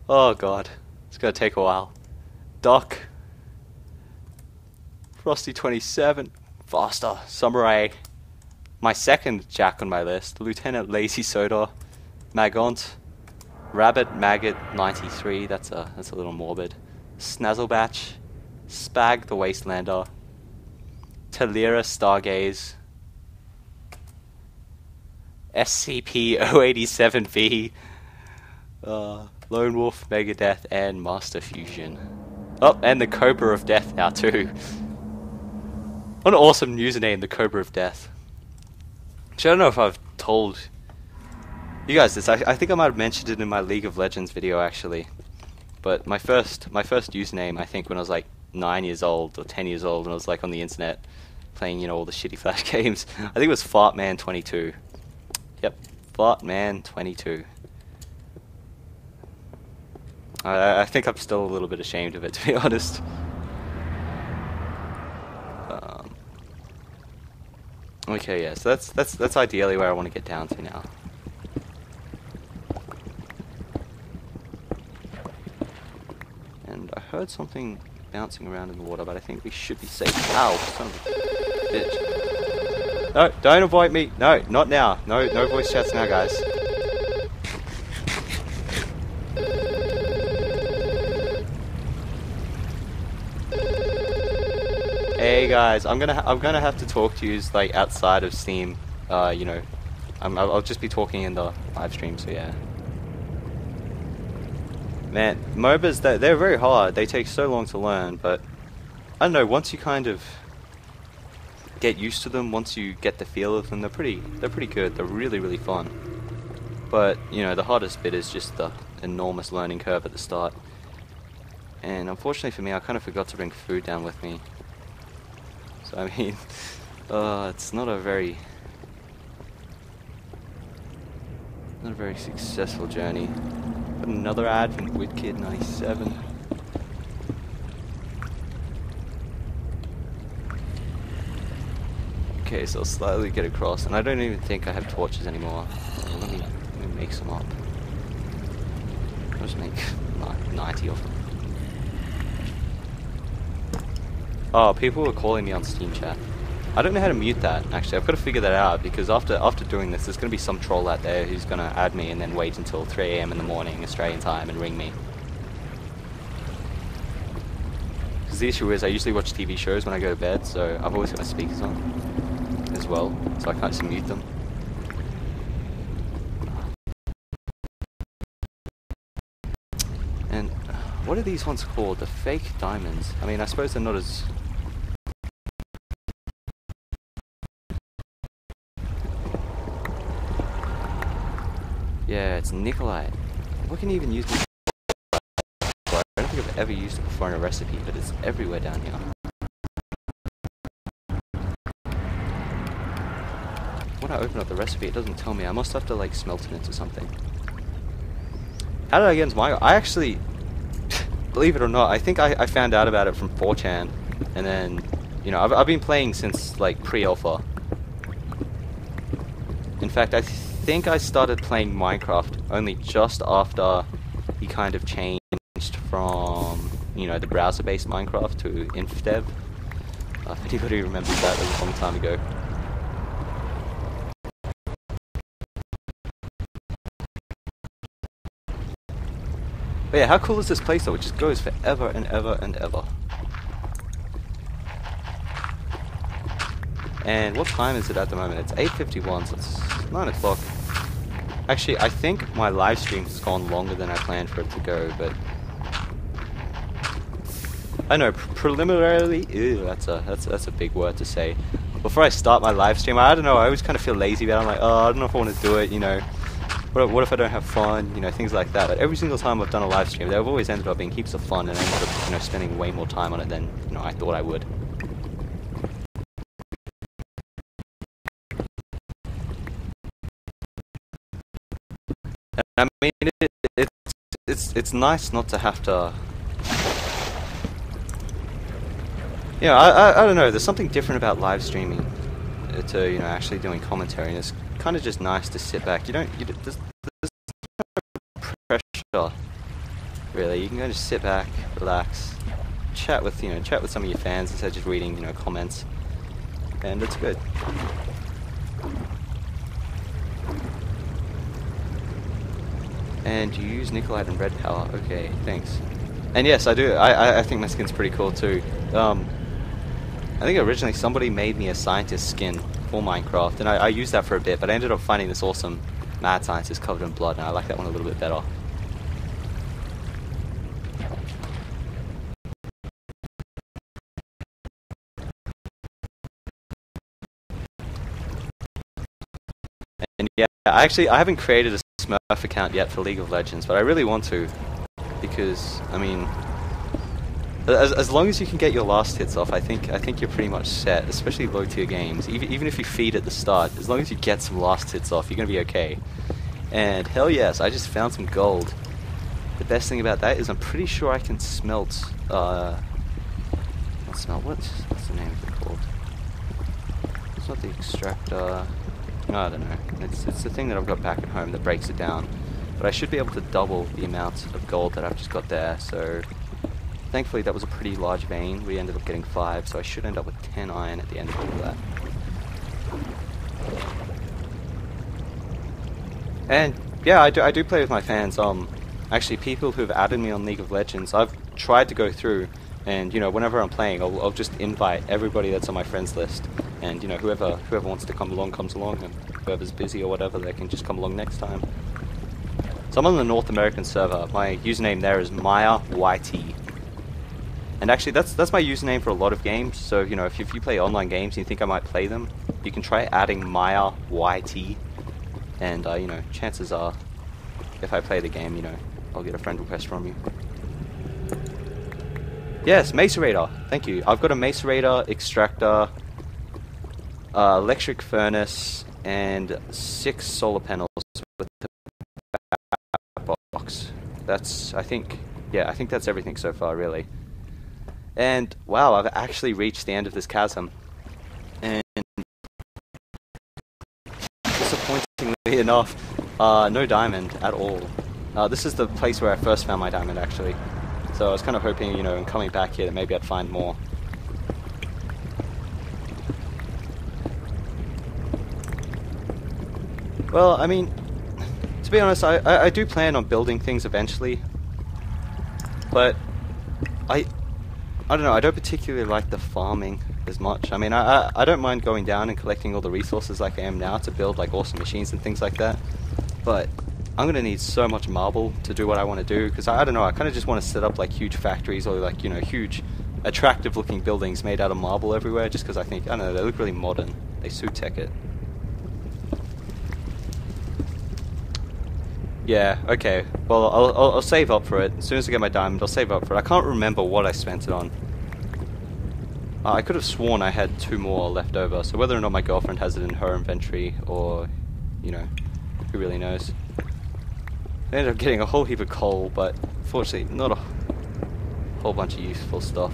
Speaker 1: Oh god, it's gonna take a while. Doc. Frosty27. Faster. Samurai. My second Jack on my list. Lieutenant Lazy Soda. Magont. Rabbit Maggot 93. That's a little morbid. Snazzlebatch. Spag the Wastelander. Talira Stargaze. SCP-087-V. Lone Wolf, Megadeth, and Master Fusion. Oh, and the Cobra of Death now too. What an awesome username, the Cobra of Death. Actually, I don't know if I've told you guys this. I think I might have mentioned it in my League of Legends video actually. But my first username, I think when I was like 9 years old or 10 years old, and I was like on the internet playing, you know, all the shitty Flash games. I think it was Fartman22. Yep, Fartman22. I think I'm still a little bit ashamed of it, to be honest. Okay, yeah, so that's ideally where I want to get down to now. And I heard something bouncing around in the water, but I think we should be safe. Ow, son of a bitch. No, don't avoid me. No, not now. No voice chats now, guys. guys, I'm gonna have to talk to you like outside of Steam. You know, I'll just be talking in the live stream. So yeah. Man, MOBAs, they're very hard. They take so long to learn, but I don't know. Once you kind of get used to them, once you get the feel of them, they're pretty good. They're really fun. But you know, the hardest bit is just the enormous learning curve at the start. And unfortunately for me, I kind of forgot to bring food down with me. So I mean, it's not a very successful journey. But another ad from WidKid97. Okay, so I'll slightly get across, and I don't even think I have torches anymore. So let me make some up. I'll just make 90 of them. Oh, people were calling me on Steam chat. I don't know how to mute that, actually. I've got to figure that out, because after doing this, there's going to be some troll out there who's going to add me and then wait until 3 AM in the morning, Australian time, and ring me. Because the issue is, I usually watch TV shows when I go to bed, so I've always got my speakers on as well, so I can't just mute them. And what are these ones called? The fake diamonds. I mean, I suppose they're not as... Yeah, it's Nikolite. What can you even use Nikolite? I don't think I've ever used it before in a recipe, but it's everywhere down here. When I open up the recipe, it doesn't tell me. I must have to like smelt it into something. How did I get into Minecraft? I actually, believe it or not, I think I found out about it from 4chan, and then, you know, I've been playing since like pre-alpha. In fact, I think I started playing Minecraft only just after he kind of changed from, you know, the browser-based Minecraft to InfDev. If anybody remembers that, was a long time ago. But yeah, how cool is this place though? It just goes forever and ever and ever. And what time is it at the moment? It's 8:51, so it's 9 o'clock. Actually, I think my live stream's gone longer than I planned for it to go, but I know preliminarily. Ew, that's a big word to say. Before I start my live stream, I don't know. I always kind of feel lazy about it. I'm like, oh, I don't know if I want to do it. You know, what if I don't have fun? You know, things like that. But every single time I've done a live stream, they've always ended up being heaps of fun, and I ended up, you know, spending way more time on it than, you know, I thought I would. I mean, it's nice not to have to. Yeah, I don't know. There's something different about live streaming to, you know, actually doing commentary, and it's kind of just nice to sit back. There's no pressure, really. You can just sit back, relax, chat with some of your fans instead of just reading, you know, comments, and it's good. And you use Nikolite and red power. Okay, thanks. And yes, I do. I think my skin's pretty cool too. I think originally somebody made me a scientist skin for Minecraft, and I used that for a bit, but I ended up finding this awesome mad scientist covered in blood, and I like that one a little bit better. And yeah, I haven't created a Smurf account yet for League of Legends, but I really want to, because I mean, as long as you can get your last hits off, I think you're pretty much set, especially low tier games. Even if you feed at the start, as long as you get some last hits off, you're gonna be okay. And hell yes, I just found some gold. The best thing about that is I'm pretty sure I can smelt. What's the name of it called? It's not the extractor. I don't know. It's the thing that I've got back at home that breaks it down. But I should be able to double the amount of gold that I've just got there. So thankfully that was a pretty large vein. We ended up getting 5, so I should end up with 10 iron at the end of all of that. And yeah, I do play with my fans. Actually, people who've added me on League of Legends, I've tried to go through, And, you know, whenever I'm playing, I'll just invite everybody that's on my friends list. And, you know, whoever wants to come along comes along, and whoever's busy or whatever, they can just come along next time. So I'm on the North American server. My username there is MayaYT. And actually, that's my username for a lot of games. So, you know, if you play online games and you think I might play them, you can try adding MayaYT. And, you know, chances are, if I play the game, you know, I'll get a friend request from you. Yes, macerator. Thank you. I've got a macerator, extractor, electric furnace, and 6 solar panels with the box. That's, I think that's everything so far, really. And, wow, I've actually reached the end of this chasm. And, disappointingly enough, no diamond at all. This is the place where I first found my diamond, actually. So I was kind of hoping, you know, in coming back here that maybe I'd find more. Well, I mean, to be honest, I do plan on building things eventually. But I don't know, I don't particularly like the farming as much. I mean, I don't mind going down and collecting all the resources like I am now to build like awesome machines and things like that. But I'm going to need so much marble to do what I want to do, because I don't know, I kind of just want to set up like huge factories or like, you know, huge attractive looking buildings made out of marble everywhere, just because I think, I don't know, they look really modern. They suit Tekkit. Yeah, okay. Well, I'll save up for it. As soon as I get my diamond, I'll save up for it. I can't remember what I spent it on. I could have sworn I had 2 more left over, so whether or not my girlfriend has it in her inventory, or, you know, who really knows. I ended up getting a whole heap of coal, but fortunately not a whole bunch of useful stuff.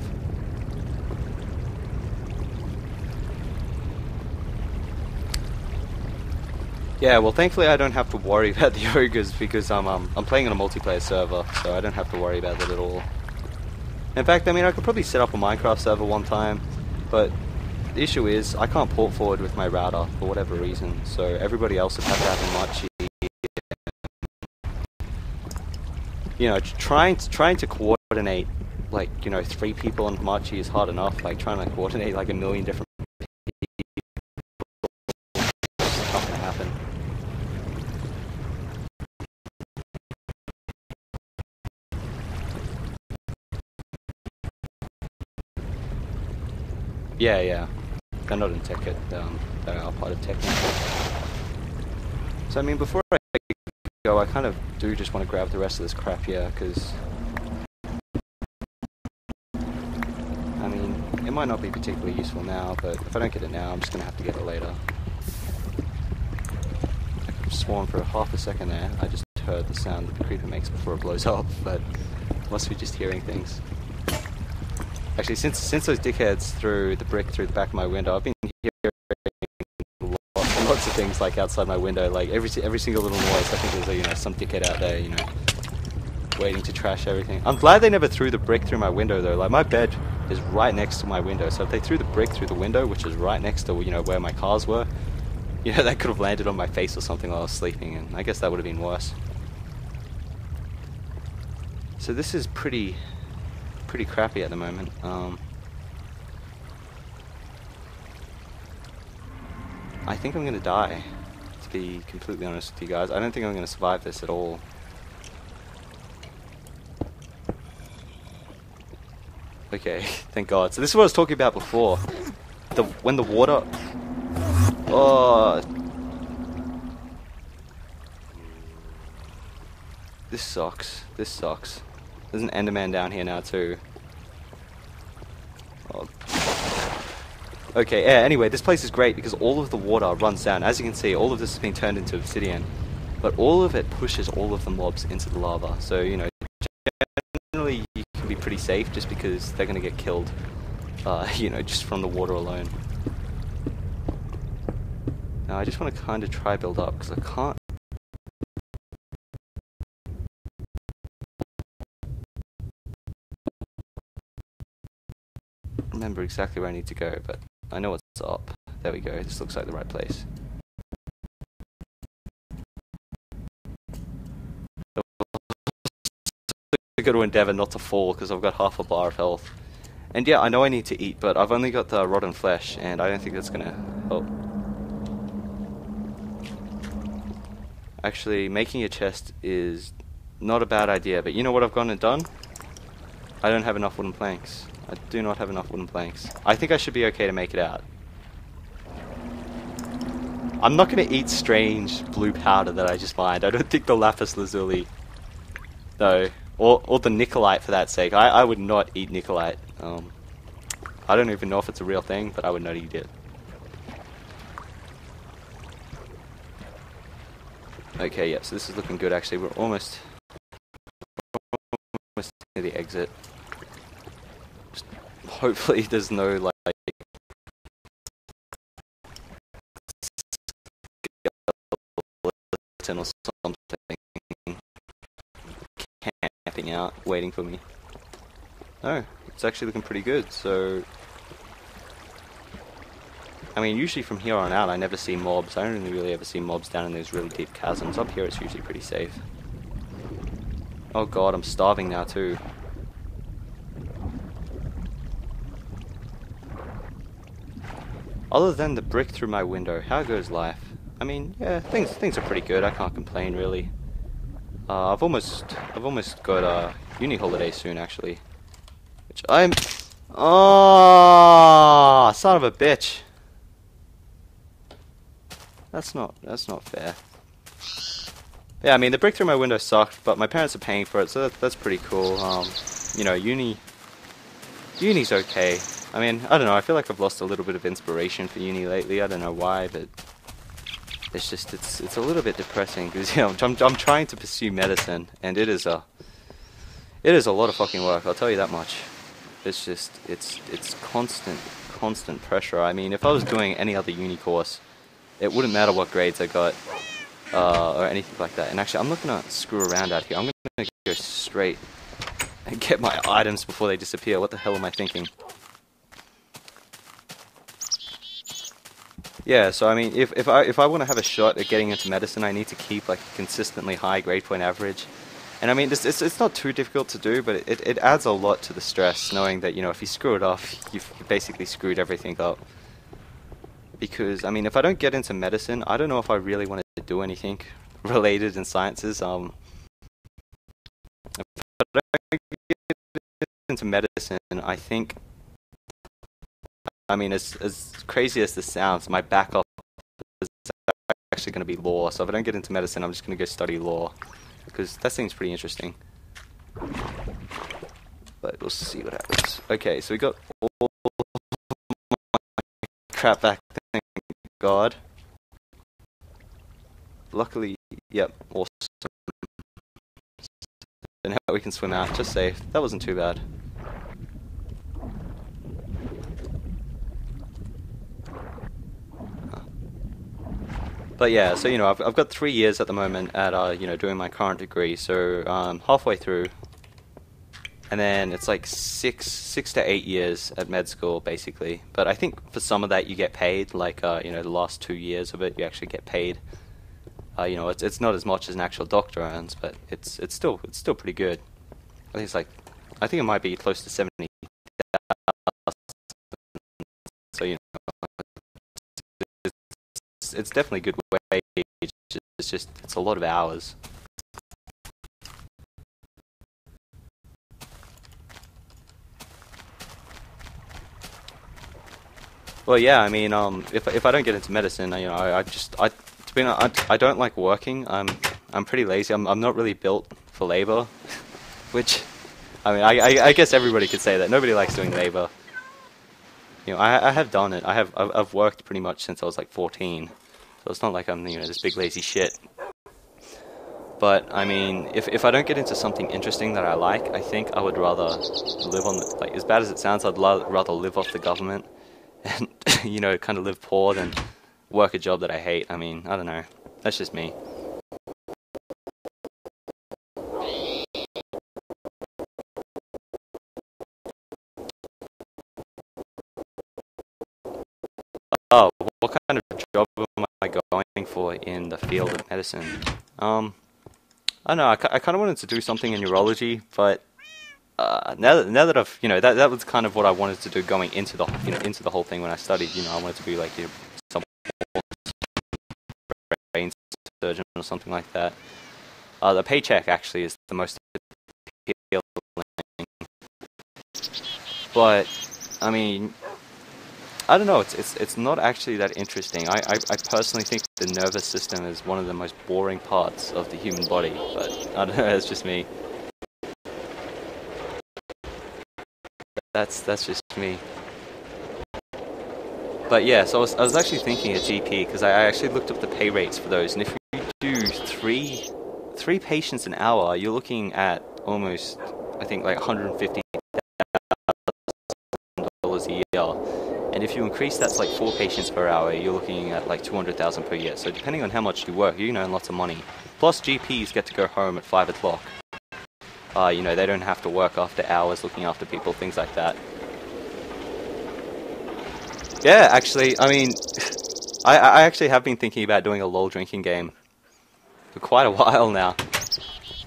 Speaker 1: Yeah, well, thankfully I don't have to worry about the ogres, because I'm playing on a multiplayer server, so I don't have to worry about that at all. In fact, I mean, I could probably set up a Minecraft server one time, but the issue is I can't port forward with my router for whatever reason, so everybody else would have to have a Machi. You know, trying to coordinate, like, you know, 3 people on Machi is hard enough. Like, trying to coordinate like a million different people, it's not gonna happen. Yeah. They're not in Tekkit. They are part of Tekkit. So I mean, before I go, I kind of do just want to grab the rest of this crap here, because I mean, it might not be particularly useful now, but if I don't get it now, I'm just going to have to get it later. I could have sworn for half a second there I just heard the sound that the creeper makes before it blows up, but must be just hearing things. Actually, since those dickheads threw the brick through the back of my window, I've been hearing lots of things like outside my window, like every single little noise. I think there's a, you know, some dickhead out there, you know, waiting to trash everything. I'm glad they never threw the brick through my window though. Like, my bed is right next to my window, so if they threw the brick through the window, which is right next to, you know, where my cars were, you know, that could have landed on my face or something while I was sleeping, and I guess that would have been worse. So this is pretty crappy at the moment. I think I'm gonna die, to be completely honest with you guys. I don't think I'm gonna survive this at all. Okay, thank God. So this is what I was talking about before. When the water... Oh... This sucks. This sucks. There's an Enderman down here now too. Oh. Okay, yeah, anyway, this place is great because all of the water runs down. As you can see, all of this has been turned into obsidian. But all of it pushes all of the mobs into the lava. So, you know, generally you can be pretty safe just because they're going to get killed, you know, just from the water alone. Now, I just want to kind of try build up because I can't remember exactly where I need to go, but I know what's up. There we go, this looks like the right place. I've got to endeavour not to fall because I've got half a bar of health. And yeah, I know I need to eat, but I've only got the rotten flesh, and I don't think that's gonna help. Actually, making a chest is not a bad idea, but you know what I've gone and done? I don't have enough wooden planks. I do not have enough wooden planks. I think I should be okay to make it out. I'm not going to eat strange blue powder that I just mined. I don't think the lapis lazuli, though, or the nickelite for that sake. I would not eat nickelite. I don't even know if it's a real thing, but I would not eat it. Okay, yep, so this is looking good actually. We're almost near the exit. Just hopefully there's no like skeleton or something camping out, waiting for me. No, it's actually looking pretty good, so I mean, usually from here on out I never see mobs. I don't really ever see mobs down in those really deep chasms. Up here it's usually pretty safe. Oh god, I'm starving now too. Other than the brick through my window, how goes life? I mean, yeah, things are pretty good. I can't complain really. I've almost got a uni holiday soon actually, which I'm. Oh, son of a bitch! That's not fair. Yeah, I mean the brick through my window sucked, but my parents are paying for it, so that's pretty cool. You know, uni's okay. I mean, I don't know, I feel like I've lost a little bit of inspiration for uni lately. I don't know why, but it's just it's a little bit depressing because you know I'm trying to pursue medicine, and it is a lot of fucking work. I'll tell you that much. It's just it's constant pressure. I mean, if I was doing any other uni course, it wouldn't matter what grades I got or anything like that. And actually, I'm not gonna screw around out here. I'm gonna go straight and get my items before they disappear. What the hell am I thinking? Yeah, so I mean, if I want to have a shot at getting into medicine, I need to keep like a consistently high grade point average. And I mean, it's not too difficult to do, but it adds a lot to the stress, knowing that, you know, if you screw it off, you've basically screwed everything up. Because, I mean, if I don't get into medicine, I don't know if I really want to do anything related in sciences. If I don't get into medicine, I think, I mean, as crazy as this sounds, my backup is actually going to be law. So if I don't get into medicine, I'm just going to go study law, because that seems pretty interesting. But we'll see what happens. Okay, so we got all my crap back, thank God. Luckily, yep, awesome. And now we can swim out, just safe. That wasn't too bad. But yeah, so you know, I've got 3 years at the moment at you know, doing my current degree, so halfway through, and then it's like six to 8 years at med school basically. But I think for some of that you get paid, like you know, the last 2 years of it you actually get paid. You know, it's not as much as an actual doctor earns, but it's still pretty good. I think it's like, I think it might be close to 70,000. So you know, it's definitely good wage. It's a lot of hours. Well, yeah, I mean, if I don't get into medicine, you know, to be honest, I don't like working. I'm pretty lazy. I'm not really built for labor, which, I mean, I guess everybody could say that. Nobody likes doing labor. You know, I have done it. I've worked pretty much since I was like 14. So it's not like I'm, you know, this big lazy shit. But I mean, if I don't get into something interesting that I like, I think I would rather live on the, like, as bad as it sounds, I'd rather live off the government and you know, kind of live poor than work a job that I hate. I mean, I don't know. That's just me. Oh, what kind of job am I going for in the field of medicine? I don't know, I kind of wanted to do something in neurology, but now that I've, that was kind of what I wanted to do going into the, into the whole thing when I studied. I wanted to be like, some brain surgeon or something like that. The paycheck actually is the most appealing. But, I mean, I don't know, it's not actually that interesting. I personally think the nervous system is one of the most boring parts of the human body, but I don't know, it's just me. That's just me. But yeah, so I was actually thinking a GP, because I actually looked up the pay rates for those, and if you do three patients an hour, you're looking at almost, I think, like $150,000 a year. And if you increase that to like 4 patients per hour, you're looking at like $200,000 per year. So depending on how much you work, you earn lots of money. Plus GPs get to go home at 5 o'clock. They don't have to work after hours looking after people, things like that. Yeah, actually, I mean, I actually have been thinking about doing a LOL drinking game for quite a while now.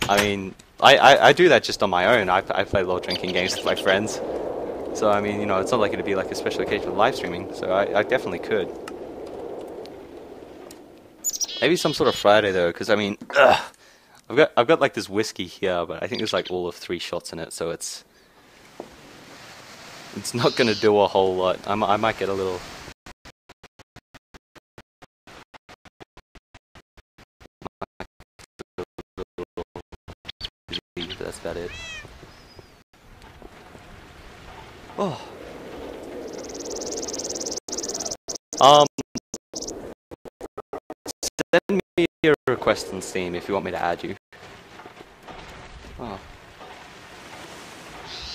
Speaker 1: I mean, I do that just on my own. I play LOL drinking games with my friends. So, I mean, it's not like it'd be like a special occasion of live streaming, so I definitely could. Maybe some sort of Friday, though, because, I mean, I've got like this whiskey here, but I think there's like all of 3 shots in it, so it's not gonna do a whole lot. I might get a little... That's about it. Oh. Send me a request on Steam if you want me to add you. Oh.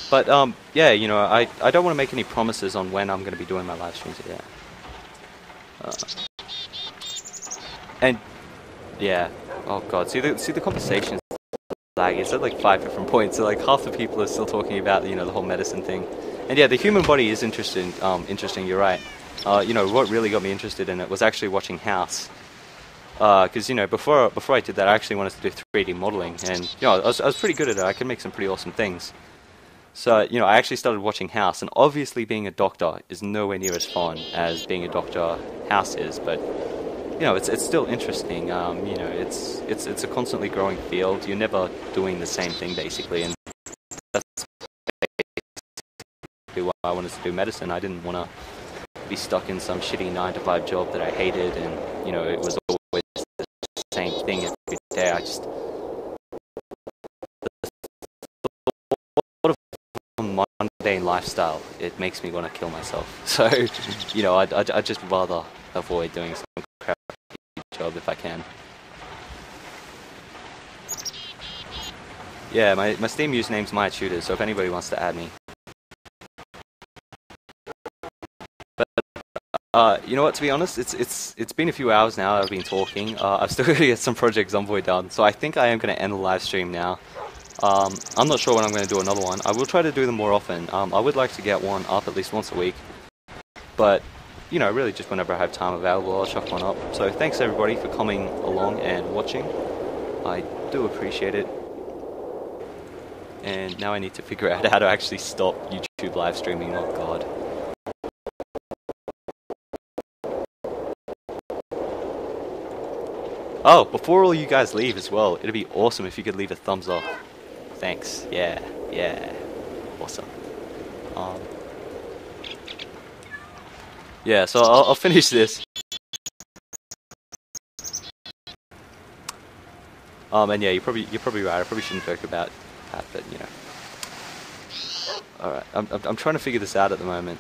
Speaker 1: But, yeah, I don't want to make any promises on when I'm going to be doing my live streams yet. And, yeah. Oh god, see the conversation's lag. It's at like 5 different points, so like half the people are still talking about, the whole medicine thing. And yeah, the human body is interesting, you're right. What really got me interested in it was actually watching House. Because, before I did that, I actually wanted to do 3D modeling, and, I was pretty good at it. I could make some pretty awesome things. So, I actually started watching House, and obviously being a doctor is nowhere near as fun as being a doctor House is, but, it's still interesting. It's a constantly growing field. You're never doing the same thing, basically, and that's basically why I wanted to do medicine. I didn't want to be stuck in some shitty 9-to-5 job that I hated, and, it was always the same thing every day. I just... mundane lifestyle, it makes me want to kill myself. So, I'd just rather avoid doing some crappy job if I can. Yeah, my Steam username's MayaTutors, so if anybody wants to add me. But, you know what, to be honest, it's been a few hours now that I've been talking. I've still got to get some Project Zomboid done, so I think I am going to end the live stream now. I'm not sure when I'm going to do another one. I will try to do them more often. I would like to get one up at least once a week. But, really just whenever I have time available, I'll chuck one up. So thanks everybody for coming along and watching. I do appreciate it. And now I need to figure out how to actually stop YouTube live streaming. Oh god. Oh, before all you guys leave as well, it'd be awesome if you could leave a thumbs up. Thanks. Yeah. Awesome. Yeah, so I'll finish this. And yeah, you're probably right. I probably shouldn't talk about that, but Alright, I'm trying to figure this out at the moment.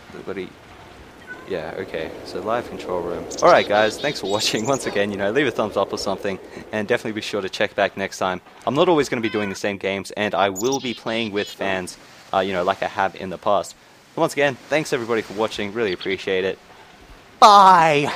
Speaker 1: Yeah, okay, so live control room. Alright guys, thanks for watching once again, leave a thumbs up or something, and definitely be sure to check back next time. I'm not always going to be doing the same games, and I will be playing with fans, like I have in the past. But once again, thanks everybody for watching, really appreciate it. Bye!